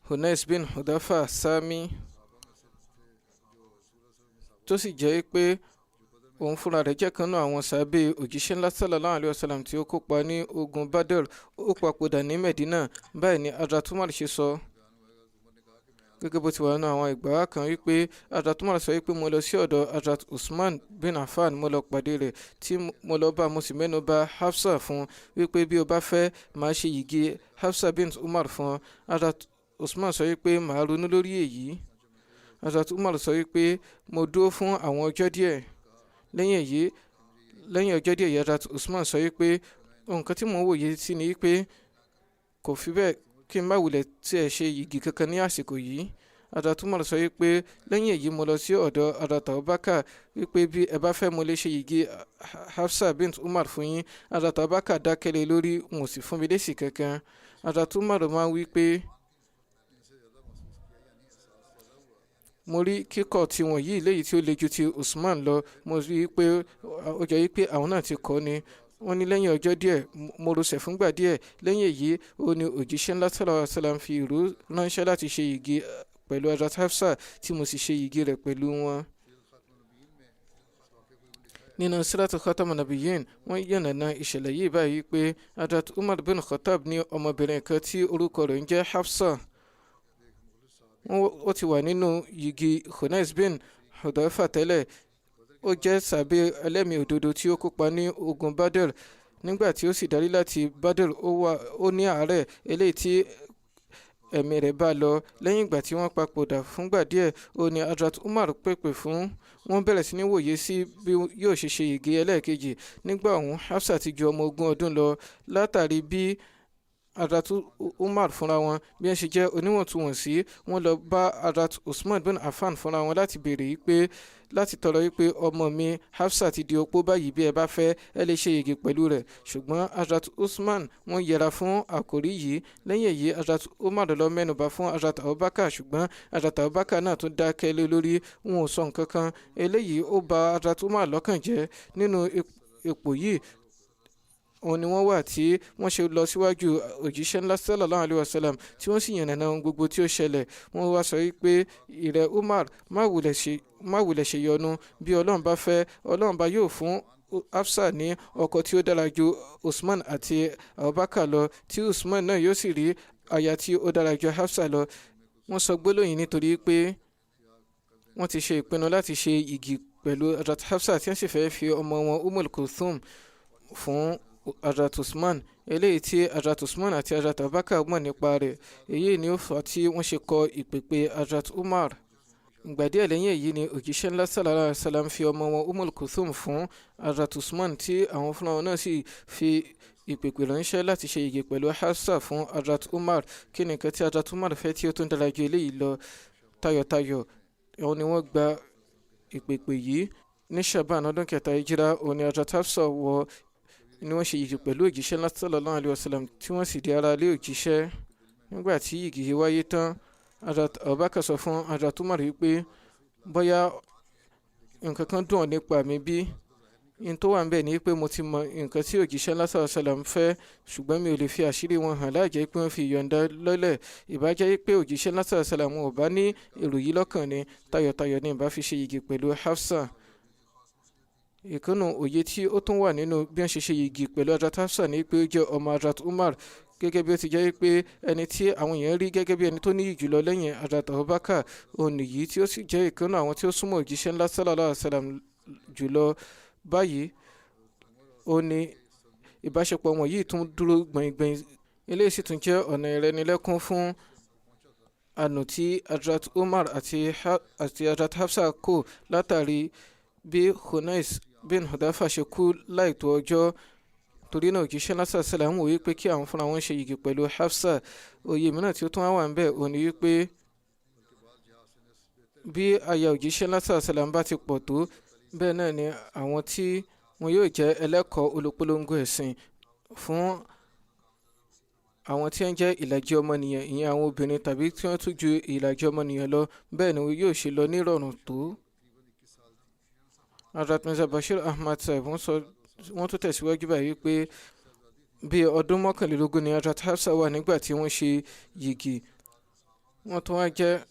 Hunais bin Hudafa Sami, tó sì jẹ́ pé òun fúnra rẹ̀ jẹ́ kan náà àwọn sàábé òjíṣẹ́ ńlá sallallahu alayhi wa sallam tí ó kópa ní ogun Badr, ó papòdà ní Medina. Báyìí ni Hazrat Umar ṣe sọ, gẹ́gẹ́ bó ti wà nínú àwọn ìgbàwá kan wípé Hazrat Umar sọ wípé mo lọ sí ọ̀dọ̀ Hazrat Usman bin Affan, mo lọ pàdé rẹ̀, tí mo lọ bá, mo sì mẹ́nu bà Hafsa fún wípé bí o bá fẹ́ máa ṣe yìgì Hafsa bint Umar fún. Hazrat Usman sọ wípé màá ronú lórí èyí. Hazrat Umar sọ wípé mo dúró fún àwọn ọjọ́ díẹ̀. Lẹ́yìn ọjọ́ díẹ̀ Hazrat Usman sọ wípé nǹkan tí mò ń wòye sí ni wípé kò fi bẹ́ẹ̀ kí n má wulẹ̀ tí ẹ ṣe yìgì kankan ní àsìkò yìí. Hazrat Umar sọ wípé lẹ́yìn èyí mo lọ sí ọ̀dọ̀ Hazrat Abubakar wípé bí ẹ bá fẹ́ mo lè ṣe yìgì Hafsa bint Umar fún yín. Hazrat Abubakar dákẹ́lẹ́ lórí, wọn ò sì fún mi lésì kankan. Hazrat Umar máa ń wí pé mo rí kíkọ̀ tí wọ́n yìí léyìí tí ó le ju ti Usman lọ. Mo rí i pé ó jẹ́ wípé àwọn náà ti kọ́ ni. Wọ́n ní lẹ́yìn ọjọ́ díẹ̀ mo rọsẹ̀ fúngbà díẹ̀. Lẹ́yìn èyí ó ní òjíṣẹ́ ńlá sallallahu alaihi wasallam fi ìró ránṣẹ́ láti ṣe yìgì pẹ̀lú Hazrat Hafsa tí mo sì ṣe yìgì rẹ̀ pẹ̀lú wọn. Nínú Siratu Khatamun Nabiyyin wọ́n yànnàná ìṣẹ̀lẹ̀ yìí báyìí pé Hazrat Umar bin Khattab ní ọmọbìnrin kan tí orúkọ rẹ̀ ń jẹ́ Hafsa. Ó ti wà nínú yìgì Khunais bin Hudayfa tẹ́lẹ̀. Ó jẹ́ sàbẹ̀ ẹlẹ́mìí òdodo tí ó kópa ní ogun Badr. Nígbà tí ó sì darí láti Badr ó ní àárẹ̀ eléyìí tí ẹ̀mí rẹ̀ bá lọ. Lẹ́yìn ìgbà tí wọ́n papòdà fúngbà díẹ̀ ó ní Hazrat Umar pèpè fún wọn bẹ̀rẹ̀ sí ní wòye sí bí yóò ṣe ṣe yìgì ẹlẹ́ẹ̀kejì. Nígbà ọ̀hún Hafsa ti ju ọmọ 20 ọdún lọ. Látàrí bí Hazrat Umar fúnra wọn bí wọ́n ṣe jẹ́ oníwọ̀ntúnwọ̀nsí, wọ́n lọ bá Hazrat Usman bin Affan fúnra wọn láti tọrọ wípé ọmọ mi Hafsa ti di opó báyìí, bí ẹ bá fẹ́ ẹ lè ṣe yìgì pẹ̀lú rẹ̀. Ṣùgbọ́n Hazrat Usman wọ́n yẹra fún àkòrí yìí. Lẹ́yìn èyí Hazrat Umar lọ mẹ́nubà fún Hazrat Abubakar, ṣùgbọ́n Hazrat Abubakar náà tún dákẹ́ lé lórí, wọn ò sọ nǹkan kan. Eléyìí ó bà Hazrat Umar lọ́kàn jẹ́. Nínú ipò yìí òun ni wọ́n wà tí wọ́n ṣe lọ síwájú òjíṣẹ́ ńlá sallallahu alaihi wasallam tí wọ́n sì yànnàná ohun gbogbo tí ó ṣẹlẹ̀. Wọ́n wá sọ wípé ìrẹ Umar má wulẹ̀ ṣe yọnu. Bí Ọlọ́run bá fẹ́, Ọlọ́run bá yóò fún Hafsa ní ọkọ tí ó dára ju Usman àti Abubakar lọ, tí Usman náà yóò sì rí aya tí ó dára ju Hafsa lọ. Wọ́n sọ gbólóyìn nítorí pé wọ́n ti ṣe ìpinnu láti ṣe yìgì pẹ̀lú Hazrat Hafsa tí wọ́n sì fẹ́ fi ọmọ wọn Ummul Kulthum fún Hazrat Usman. Eléyìí tí Hazrat Usman àti Hazrat Abubakar mọ̀ nípa rẹ̀. Èyí ni ó fà tí wọ́n ṣe kọ ìpèpè Hazrat Umar. Ìgbà díẹ̀ lẹ́yìn èyí ni òjíṣẹ́ ńlá sallallahu alaihi wasallam fi ọmọ wọn Ummul Kulthum fún Hazrat Usman, tí àwọn fúnra wọn náà sì fi ìpèpè ránṣẹ́ láti ṣe yìgì pẹ̀lú Hafsa fún Hazrat Umar. Kí ni nǹkan tí Hazrat Umar fẹ́ tí ó tún dára ju eléyìí lọ? Tayọ̀tayọ̀ òun ni wọ́n gba ìpèpè yìí. Ní Shaban ọdún kẹta Hijra òun ni Hazrat Hafsa ni wọ́n ṣe yìgì pẹ̀lú òjíṣẹ́ ńlá sallallahu alaihi wasallam tí wọ́n sì di ara lé òjíṣẹ́. Nígbà tí yìgì yìí wáyé tán, Hazrat Abubakar sọ fún Hazrat Umar wípé bóyá nǹkan kan dùn ọ́ nípa mi bí? In tó wà ń bẹ̀ ni pé mo ti mọ nǹkan tí òjíṣẹ́ ńlá sallallahu alaihi wasallam fẹ́, ṣùgbọ́n mi ò lè fi àṣírí wọn hàn láì jẹ́ pé wọ́n fi ìyọ̀ǹda lọ́lẹ̀. Ìbá jẹ́ pé òjíṣẹ́ ńlá sallallahu alaihi wasallam ò bá ní èrò yìí lọ́kàn ni, tayọ̀tayọ̀ ni ìbá fi ṣe yìgì pẹ̀lú Hafsa. Ìkànnù òye tí ó tún wà nínú bí wọ́n ṣe ṣe yìgì pẹ̀lú Hazrat Hafsa ni pé ó jẹ́ ọmọ Hazrat Umar, gẹ́gẹ́ bí ó ti jẹ́ pé ẹni tí àwọn èèyàn rí gẹ́gẹ́ bí ẹni tó níyì jùlọ lẹ́yìn Hazrat Abubakar òun nìyí, tí ó sì jẹ́ ìkànnù àwọn tí ó súnmọ́ òjíṣẹ́ ńlá sallallahu alaihi wasallam jùlọ. Báyìí ó ní ìbáṣepọ̀ wọn yìí tún dúró gbọ̀ngbọ̀n. Eléyìí sì tún jẹ́ ọ̀nà ìrẹnilẹ́kún fún àánú tí Hazrat Umar àti Hazrat Hafsa kò látàrí bí Khunais bin Hudayfa ṣe kú láìtó ọjọ́. Torí náà òjíṣẹ́ ńlá sallallahu alaihi wasallam wòye pé kí àwọn fúnra wọn ṣe yìgì pẹ̀lú Hafsa. Òye mìíràn tí ó tún wà ń bẹ̀ òun ni wípé bí aya òjíṣẹ́ ńlá sallallahu alaihi wasallam bá ti pọ̀ tó, bẹ́ẹ̀ náà ni àwọn tí wọn yóò jẹ́ ẹlẹ́kọ̀ọ́ olùpolongo ẹ̀sìn fún àwọn tí wọ́n jẹ́ ìlàjì ọmọnìyàn, ìyẹn àwọn obìnrin tàbí tí wọ́n tún ju ìlàjì ọmọnìyàn lọ, bẹ́ẹ̀ ni wọn yóò ṣe lọ nírọ̀rùn tó. Hazrat Mirza Bashir Ahmad Sahib wọ́n tún tẹ̀síwájú báyìí pé bí ọdún 21 ni Hazrat Hafsa wà nígbà tí wọ́n ṣe yìgì. Wọ́n tún wá jẹ́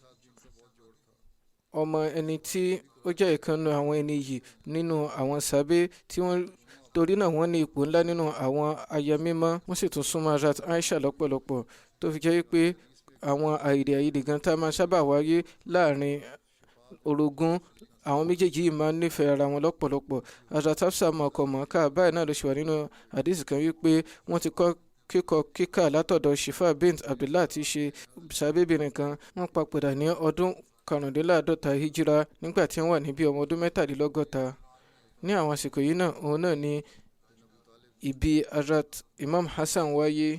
ọmọ ẹni tí ó jẹ́ ìkànnù àwọn ẹni yìí nínú àwọn sàbẹ̀ tí wọ́n torí náà wọ́n ní ipò ńlá nínú àwọn aya mímọ́. Wọ́n sì tún súnmọ́ Hazrat Aisha lọ́pọ̀lọpọ̀, tó fi jẹ́ pé àwọn àìdè gan tá máa sábà wáyé láàrin orogún, àwọn méjèèjì yìí máa ń nífẹ̀ẹ́ ara wọn lọ́pọ̀lọpọ̀. Hazrat Hafsa mọ̀ọ́kọ̀mọ̀ọ́ká báyìí náà ló ṣe wà nínú hadith kan wípé wọ́n ti kọ́ kíkà látọ̀dọ̀ Shifa bint Abdullah tí í ṣe sàbẹ̀bìnrin kan. Wọ́n papòdà ní ọdún 45 Hijra nígbà tí wọ́n wà ní bí ọmọ ọdún 63. Ní àwọn àsìkò yìí náà òun náà ni ìbí Hazrat Imam Hassan wáyé.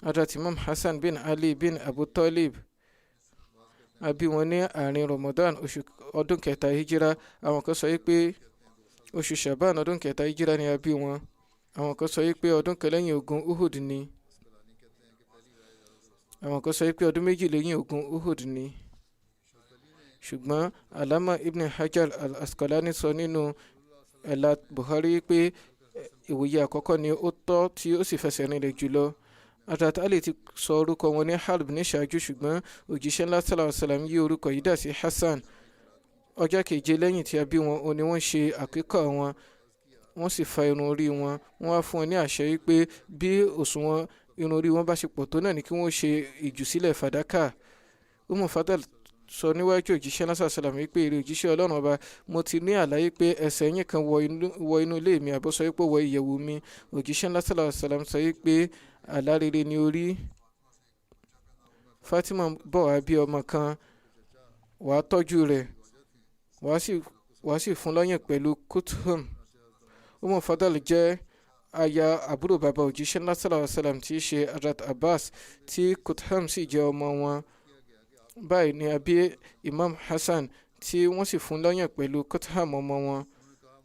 Hazrat Imam Hassan bin Ali bin Abu Talib a bí wọn ní àárín Ramadan ọdún kẹta hijira. Àwọn kan sọ pé oṣù Shaban ọdún kẹta hijira ni a bí wọn. Àwọn kan sọ pé ọdún kan lẹ́yìn ogun Uhud ni. Àwọn kan sọ pé ọdún méjì lẹ́yìn ogun Uhud ni. Ṣùgbọ́n Alama Ibn Hajar al-Asqalani sọ nínú ẹ̀là Bukhari pé ìwòye àkọ́kọ́ ni ó tọ́ tí ó sì fẹsẹ̀ rinlẹ̀ jùlọ. Hazrat Ali ti sọ orúkọ wọn ní Harb ní ṣáájú, ṣùgbọ́n òjíṣẹ́ ńlá sallallahu alaihi wasallam yí orúkọ yìí dà sí Hassan. Ọjọ́ keje lẹ́yìn tí a bí wọn, ó ní wọ́n ṣe àkíkọ̀ wọn, wọ́n sì fa irun orí wọn. Wọ́n wá fún wọn ní àṣẹ wípé bí òṣùwọ̀n irun orí wọn bá ṣe pọ̀ tó náà ni kí wọ́n ṣe ìjùsílẹ̀ fàdákà. Fadal sọ níwájú òjíṣẹ́ náà sàlám wípé èrè òjíṣẹ́ Ọlọ́run ọba, mo ti ní àlàyé pé ẹsẹ̀ yín kan wọ inú ilé mi, àbọ̀ sọ wípé wọ ìyẹ̀wù mi. Òjíṣẹ́ náà sàlám sọ wípé àlá rere ni orí. Fatima bọ̀ wá bí ọmọ kan, wàá tọ́jú rẹ̀, wàá sì fún lọ́yàn pẹ̀lú Kuthum. Fadal jẹ́ aya àbúrò bàbá òjíṣẹ́ náà sàlám tí í ṣe Hazrat Abbas, tí Kuthum sì jẹ́ ọmọ wọn. Báyìí ni a bí Imam Hassan tí wọ́n sì fún lọ́yàn pẹ̀lú Kuthum ọmọ wọn.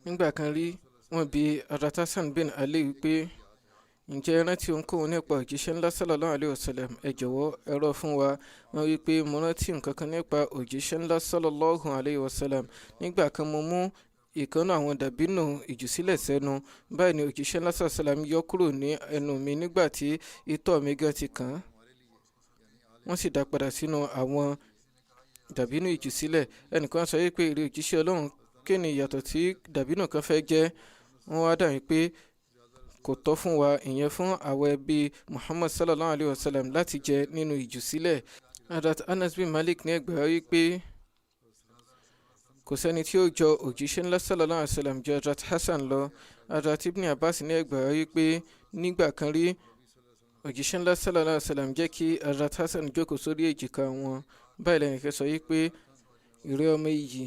Nígbà kan rí wọ́n bi Hazrat Hassan bin Ali wípé ǹjẹ́ ẹ rántí ohunkóhun nípa òjíṣẹ́ ńlá sallallahu alaihi wasallam, ẹ jọ̀wọ́ ẹ rọ̀ fún wa. Wọ́n wí pé mo rántí nǹkan kan nípa òjíṣẹ́ ńlá sallallahu alaihi wasallam. Nígbà kan mo mú ìkànnà àwọn dàbínù ìjùsílẹ̀ sẹ́nu. Báyìí ni òjíṣẹ́ ńlá sallallahu alaihi wasallam yọ kúrò ní ẹnu mi nígbà tí itọ́ mi gan ti kàn án. Wọ́n sì dá padà sínú àwọn dàbínù ìjùsílẹ̀. Ẹnìkan sọ wípé èrè òjíṣẹ́ Ọlọ́run, kí ni ìyàtọ̀ tí dàbínù kan fẹ́ jẹ́? Wọ́n wá dáhùn pé kò tọ́ fún wa, ìyẹn fún àwọn ẹbí Muhammad sallallahu alaihi wasallam láti jẹ nínú ìjùsílẹ̀. Hazrat Anas bin Malik ní ẹgbàá wípé kò sẹ́ni tí ó jọ òjíṣẹ́ ńlá sallallahu alaihi wasallam jọ Hazrat Hassan lọ. Hazrat Ibn Abbas ní ẹgbàá wípé nígbà kan rí òjíṣẹ́ ńlá sallallahu alaihi wasallam jẹ́ kí Hazrat Hassan jókòó sórí èjìká wọn. Báyìí lẹ́nìkan sọ wípé ìrẹ́ ọmọ iyì,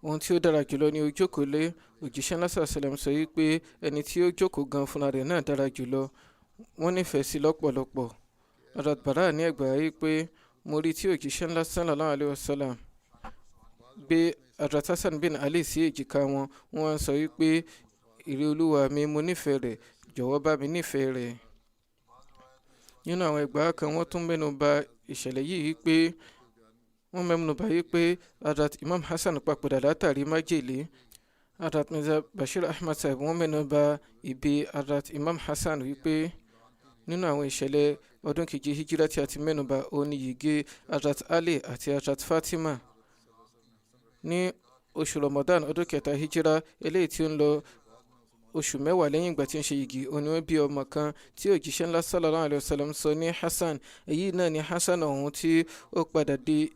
ohun tí ó dára jùlọ ni ó jókòó lé. Òjíṣẹ́ ńlá sallallahu alaihi wasallam sọ wípé ẹni tí ó jókòó gan fúnra rẹ̀ náà dára jùlọ. Wọ́n nífẹ̀ẹ́ sí lọ́pọ̀lọpọ̀. Hazrat Bara ní ẹgbàá wípé mo rí tí òjíṣẹ́ ńlá sallallahu alaihi wasallam gbé Hazrat Hassan bin Ali sí èjìká wọn. Wọ́n sọ wípé ìrẹ́ olúwa mi, mo nífẹ̀ẹ́ rẹ̀, jọ̀wọ́ bá mi nífẹ̀ẹ́ rẹ̀. Nínú àwọn ẹgbàá kan wọ́n tún mẹ́nu bà ìṣẹ̀lẹ̀ yìí pé wọ́n mẹ́nu bà yí pé Hazrat Imam Hassan papòdà látàrí májèlé. Hazrat Mirza Bashir Ahmad Sahib wọ́n mẹ́nu bà ìbí Hazrat Imam Hassan wípé nínú àwọn ìṣẹ̀lẹ̀ ọdún keje hijira tí a ti mẹ́nu bà, ó ní yìgì Hazrat Ali àti Hazrat Fatima ní oṣù Ramadan ọdún kẹta hijira, eléyìí tí ó ń lọ oṣù mẹ́wàá lẹ́yìn ìgbà tí ń ṣe yìgì. Ó ní wọ́n bí ọmọ kan tí òjíṣẹ́ ńlá sallallahu alaihi wasallam sọ ní Hassan. Èyí náà ni Hassan ọ̀hún tí ó padà di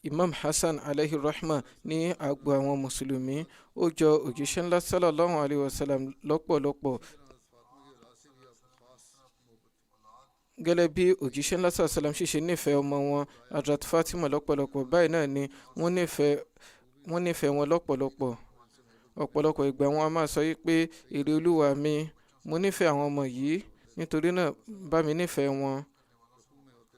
Imam Hassan alayhi rahma ní agbo àwọn mùsùlùmí. Ó jọ òjíṣẹ́ ńlá sallallahu alaihi wasallam lọ́pọ̀lọpọ̀, gẹ́lẹ́ bí òjíṣẹ́ ńlá sallallahu alaihi wasallam ṣíṣe nífẹ̀ẹ́ ọmọ wọn Hazrat Fatima lọ́pọ̀lọpọ̀. Báyìí náà ni wọ́n nífẹ̀ẹ́ wọn lọ́pọ̀lọpọ̀. Ọ̀pọ̀lọpọ̀ ìgbà wọn a máa sọ wípé èrè olúwa mi, mo nífẹ̀ẹ́ àwọn ọmọ yìí, nítorí náà bá mi nífẹ̀ẹ́ wọn,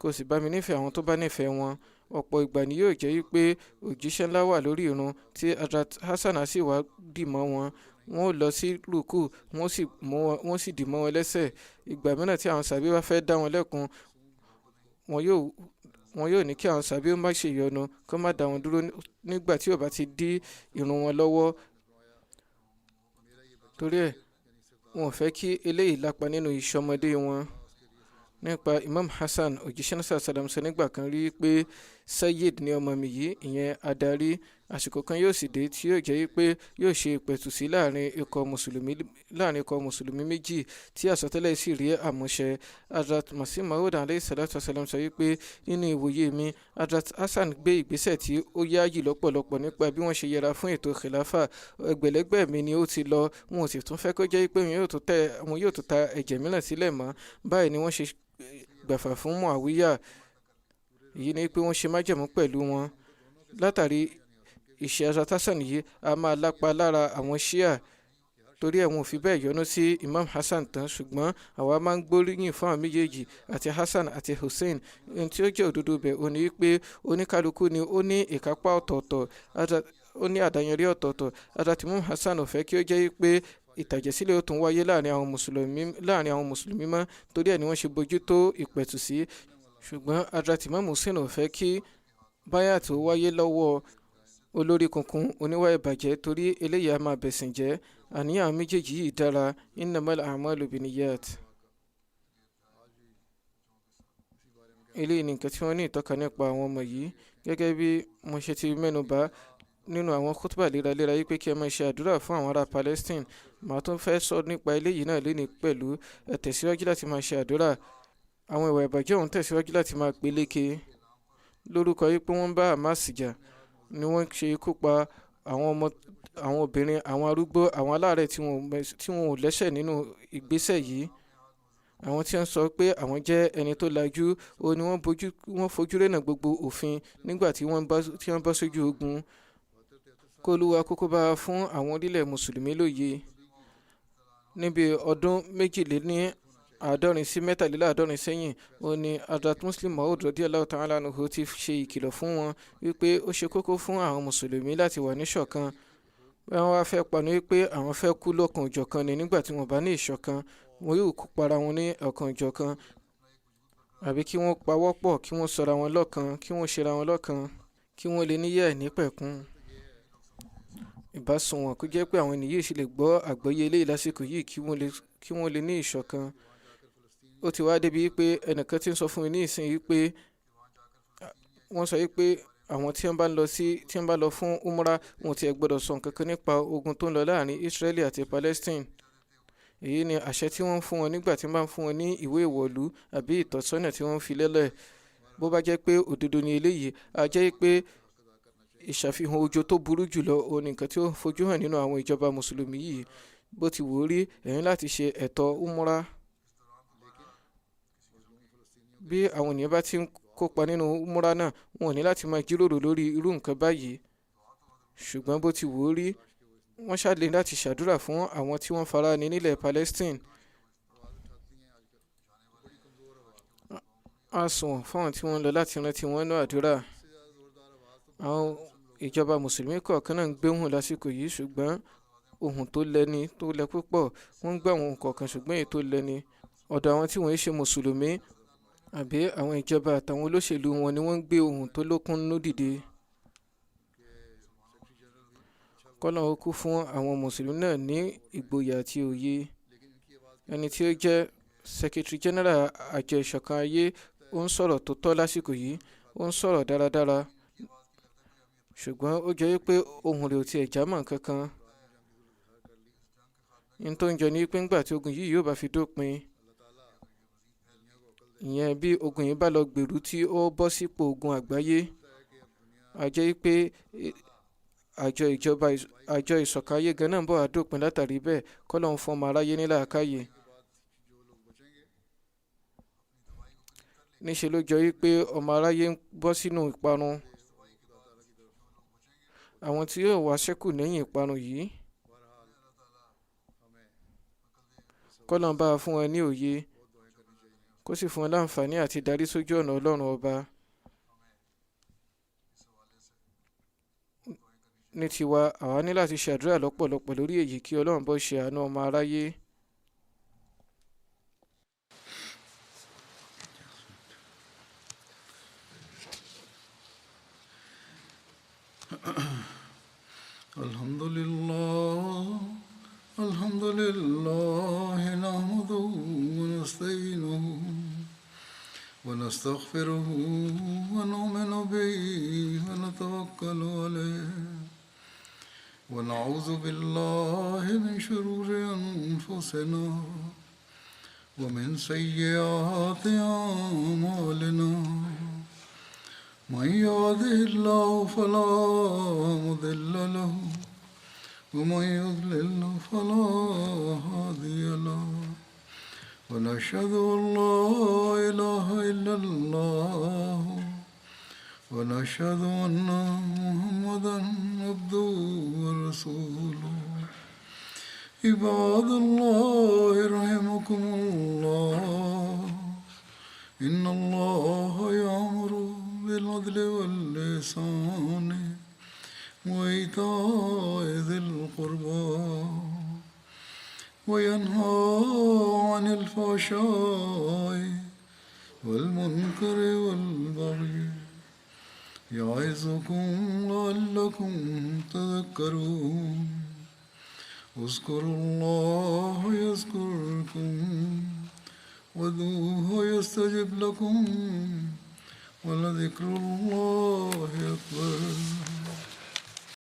kò sì bá mi nífẹ̀ẹ́ àwọn tó bá nífẹ̀ẹ́ wọn. Ọ̀pọ̀ ìgbà ni yóò jẹ́ wípé òjíṣẹ́ ńlá wà lórí irun tí Hazrat Hassan sì wá dì mọ́ wọn. Wọ́n ó lọ sí rúkù, wọ́n sì dì mọ́ wọn lẹ́sẹ̀. Ìgbà mìíràn tí àwọn sàbí bá fẹ́ dá wọn lẹ́kun, wọn yóò ní kí àwọn sàbí ó má ṣe yọnu, kó má dá wọn dúró nígbà tí ó bá ti dí irun wọn lọ́wọ́. Torí ẹ̀ wọn ò fẹ́ kí eléyìí lápa nínú ìṣọmọdé wọn. Nípa Imam Hassan, òjíṣẹ́ náà sàlám sọ nígbà kan rí pé Sayyid ni ọmọ mi yìí, ìyẹn adarí. Àsìkò kan yóò sì dé tí yóò jẹ́ pé yóò ṣe ìpẹ̀tùsí láàrin ikọ̀ mùsùlùmí méjì, tí àsọtẹ́lẹ̀ sì rí àmúṣẹ. Hazrat Masih Maud alayhi salatu wasalam sọ wípé nínú ìwòye mi, Hazrat Hassan gbé ìgbésẹ̀ tí ó yááyì lọ́pọ̀lọpọ̀ nípa bí wọ́n ṣe yẹra fún ètò khilafa. Ẹgbẹ̀lẹ́gbẹ̀ mi ni ó ti lọ, wọn ò sì tún fẹ́ kó jẹ́ pé wọn yóò tún ta ẹ̀jẹ̀ mìíràn sílẹ̀ mọ́. Báyìí ni wọ́n ṣe gbàfà fún Muawiya. Èyí ni pé wọ́n ṣe májẹ̀mú pẹ̀lú wọn. Látàrí ìṣe Hazrat Hassan yìí a máa lápa lára àwọn Shia torí ẹ̀ wọn ò fi bẹ́ẹ̀ yọ́nú sí Imam Hassan tán, ṣùgbọ́n àwa máa ń gbóríyìn fún àwọn méjèèjì àti Hassan àti Hussein. ohun tí ó jẹ́ òdodo bẹ̀ ò ní wípé oníkálukú ni ó ní ìkápá ọ̀tọ̀ọ̀tọ̀, ó ní àdáyanrí ọ̀tọ̀ọ̀tọ̀. Hazrat Imam Hassan ò fẹ́ kí ó jẹ́ wípé ìtàjẹ̀sílẹ̀ ó tún wáyé láàrin àwọn mùsùlùmí mọ́, torí ẹ̀ ni wọ́n ṣe bójú tó ìpẹ̀tù sí. ṣùgbọ́n Hazrat Imam Hussein ò fẹ́ kí báyà tó wáyé lọ́wọ́ olórí kunkun oníwà ìbàjẹ́, torí eléyìí á máa bẹ̀sìn jẹ́. àníyàn méjèèjì yìí dára. innamal a'malu binniyat. eléyìí ni nǹkan tí wọ́n ní ìtọ́ka nípa àwọn ọmọ yìí, gẹ́gẹ́ bí mo ṣe ti mẹ́nubà nínú àwọn khutbah léraléra yìí pé kí ẹ máa ṣe àdúrà fún àwọn ará Palestine. màá tún fẹ́ sọ nípa eléyìí náà lónìí pẹ̀lú. ẹ tẹ̀síwájú láti máa ṣe àdúrà. àwọn ìwà ìbàjẹ́ ọ̀hún tẹ̀síwájú láti máa peléke lórúkọ yìí pé wọ́n bá Hamas jà, ni wọ́n ṣe ikú pa àwọn ọmọ, àwọn obìnrin, àwọn arúgbó, àwọn aláàárẹ̀ tí wọn ò lẹ́sẹ̀ nínú ìgbésẹ̀ yìí. àwọn tí wọ́n sọ pé àwọn jẹ́ ẹni tó lajú, ó ní wọ́n fojú rénà gbogbo òfin nígbà tí wọ́n bọ́ sójú ogun. kólúwa kókó bá fún àwọn orílẹ̀ mùsùlùmí lóye. níbi ọdún 62 sí 63 sẹ́yìn, ó ní Hazrat Muslim Maud radiyallahu ta'ala anhu ti ṣe ìkìlọ̀ fún wọn wípé ó ṣe kókó fún àwọn mùsùlùmí láti wà ní ṣọ̀kan. wọ́n wá fẹ́ panu wípé àwọn fẹ́ kú lọ́kan òjọ̀kan ni nígbà tí wọ́n bá ní ìṣọ̀kan. wọn yóò kó para wọn ní ọ̀kan òjọ̀kan, àbí kí wọ́n pawọ́pọ̀, kí wọ́n sọra wọn lọ́kan, kí wọ́n ṣera wọn lọ́kan, kí wọ́n lè níyà ìnípẹ̀kun. ìbásùn wọn kó jẹ́ pé àwọn ènìyàn sì lè gbọ́ àgbọ́yé eléyìí lásìkò yìí, kí wọ́n lè ní ìṣọ̀kan. ó ti wá débi pé ẹnìkan ti ń sọ fún mi ní ìsìn yìí pé wọ́n sọ pé àwọn tí wọ́n bá lọ fún umrah, wọn ti ẹ̀ gbọ́dọ̀ sọ nǹkan kan nípa ogun tó ń lọ láàrin Israeli àti Palestine. èyí ni àṣẹ tí wọ́n ń fún wọn nígbà tí wọ́n bá ń fún wọn ní ìwé ìwọ̀lú àbí ìtọ́sọ́nà tí wọ́n ń fi lélẹ̀. bó bá jẹ́ pé òdodo ni eléyìí, á jẹ́ pé ìṣàfihàn ọjọ́ tó burú jùlọ òun nìkan tí ó fojú hàn nínú àwọn ìjọba mùsùlùmí yìí. bó ti wò ó rí, ẹ̀yin láti ṣe ẹ̀tọ́ umrah. bí àwọn ènìyàn bá ti ń kópa nínú umrah náà, wọn ò ní láti máa jíròrò lórí irú nǹkan báyìí. ṣùgbọ́n bó ti wò ó rí, wọ́n ṣàlẹ̀ láti ṣàdúrà fún àwọn tí wọ́n fara ní nílẹ̀ Palestine. a sùn fún àwọn tí wọ́n lọ láti rántí wọn ní àdúrà. àwọn ìjọba mùsùlùmí kọ̀ọ̀kan náà ń gbóhùn lásìkò yìí, ṣùgbọ́n ohun tó lẹ́ni tó lẹ púpọ̀. wọ́n ń gbà wọn kọ̀ọ̀kan, ṣùgbọ́n èyí tó lẹ́ni ọ̀dọ̀ àwọn tí wọ́n ṣe mùsùlùmí àbí àwọn ìjọba àtàwọn olóṣèlú wọn ni wọ́n ń gbé ohun tó lókun nínú dìde. kọ́nà ó kú fún àwọn mùsùlùmí náà ní ìgboyà àti òye. ẹni tí ó jẹ́ Secretary General àjọ ìṣọ̀kan ayé, ó ń sọ̀rọ̀ tó tọ́ lásìkò yìí, ó ń sọ̀rọ̀ dáradára, ṣùgbọ́n ó jẹ́ pé ohun rẹ̀ ò tiẹ̀ já mọ́ kankan. ní tó ń jọ ní pé ńgbà tí ogun yìí yóò bá fi dópin, ìyẹn bí ogun yìí bá lọ gbèrú tí ó bọ́ sípò ogun àgbáyé, a jẹ́ pé àjọ ìṣọ̀kan ayé gan náà ń bọ̀ wá dópin látàrí bẹ́ẹ̀. kọ́lọ́hún fún ọmọ aráyé ní làákàyè. níṣẹ́ ló jọ pé ọmọ aráyé ń bọ́ sínú ìparun. àwọn tí yóò wá ṣẹ́kù lẹ́yìn ìparun yìí, kọ́lọ́hún bá fún wọn ní òye, kó sì fún wọn láǹfààní àti darí sójú ọ̀nà Ọlọ́run ọba. ní tiwa, àwa ní láti ṣàdúrà lọ́pọ̀lọpọ̀ lórí èyí kí Ọlọ́run bọ́ ṣe àánú ọmọ aráyé. alhamdulillah nahmaduhu wa nasta'inuhu ونستغفره ونؤمن به ونتوكل عليه ونعوذ بالله من شرور أنفسنا ومن سيئات أعمالنا من يهده الله فلا مضل له ومن يضلل فلا هادي له ونشهد أن لا إله إلا الله ونشهد أن محمدا عبده ورسوله عباد الله رحمكم الله إن الله يأمر بالعدل والإحسان وإيتاء ذي القربى وينهى عن الفحشاء والمنكر والبغي يعظكم لعلكم تذكرون اذكروا الله يذكركم وادعوه يستجب لكم ولذكر الله أكبر.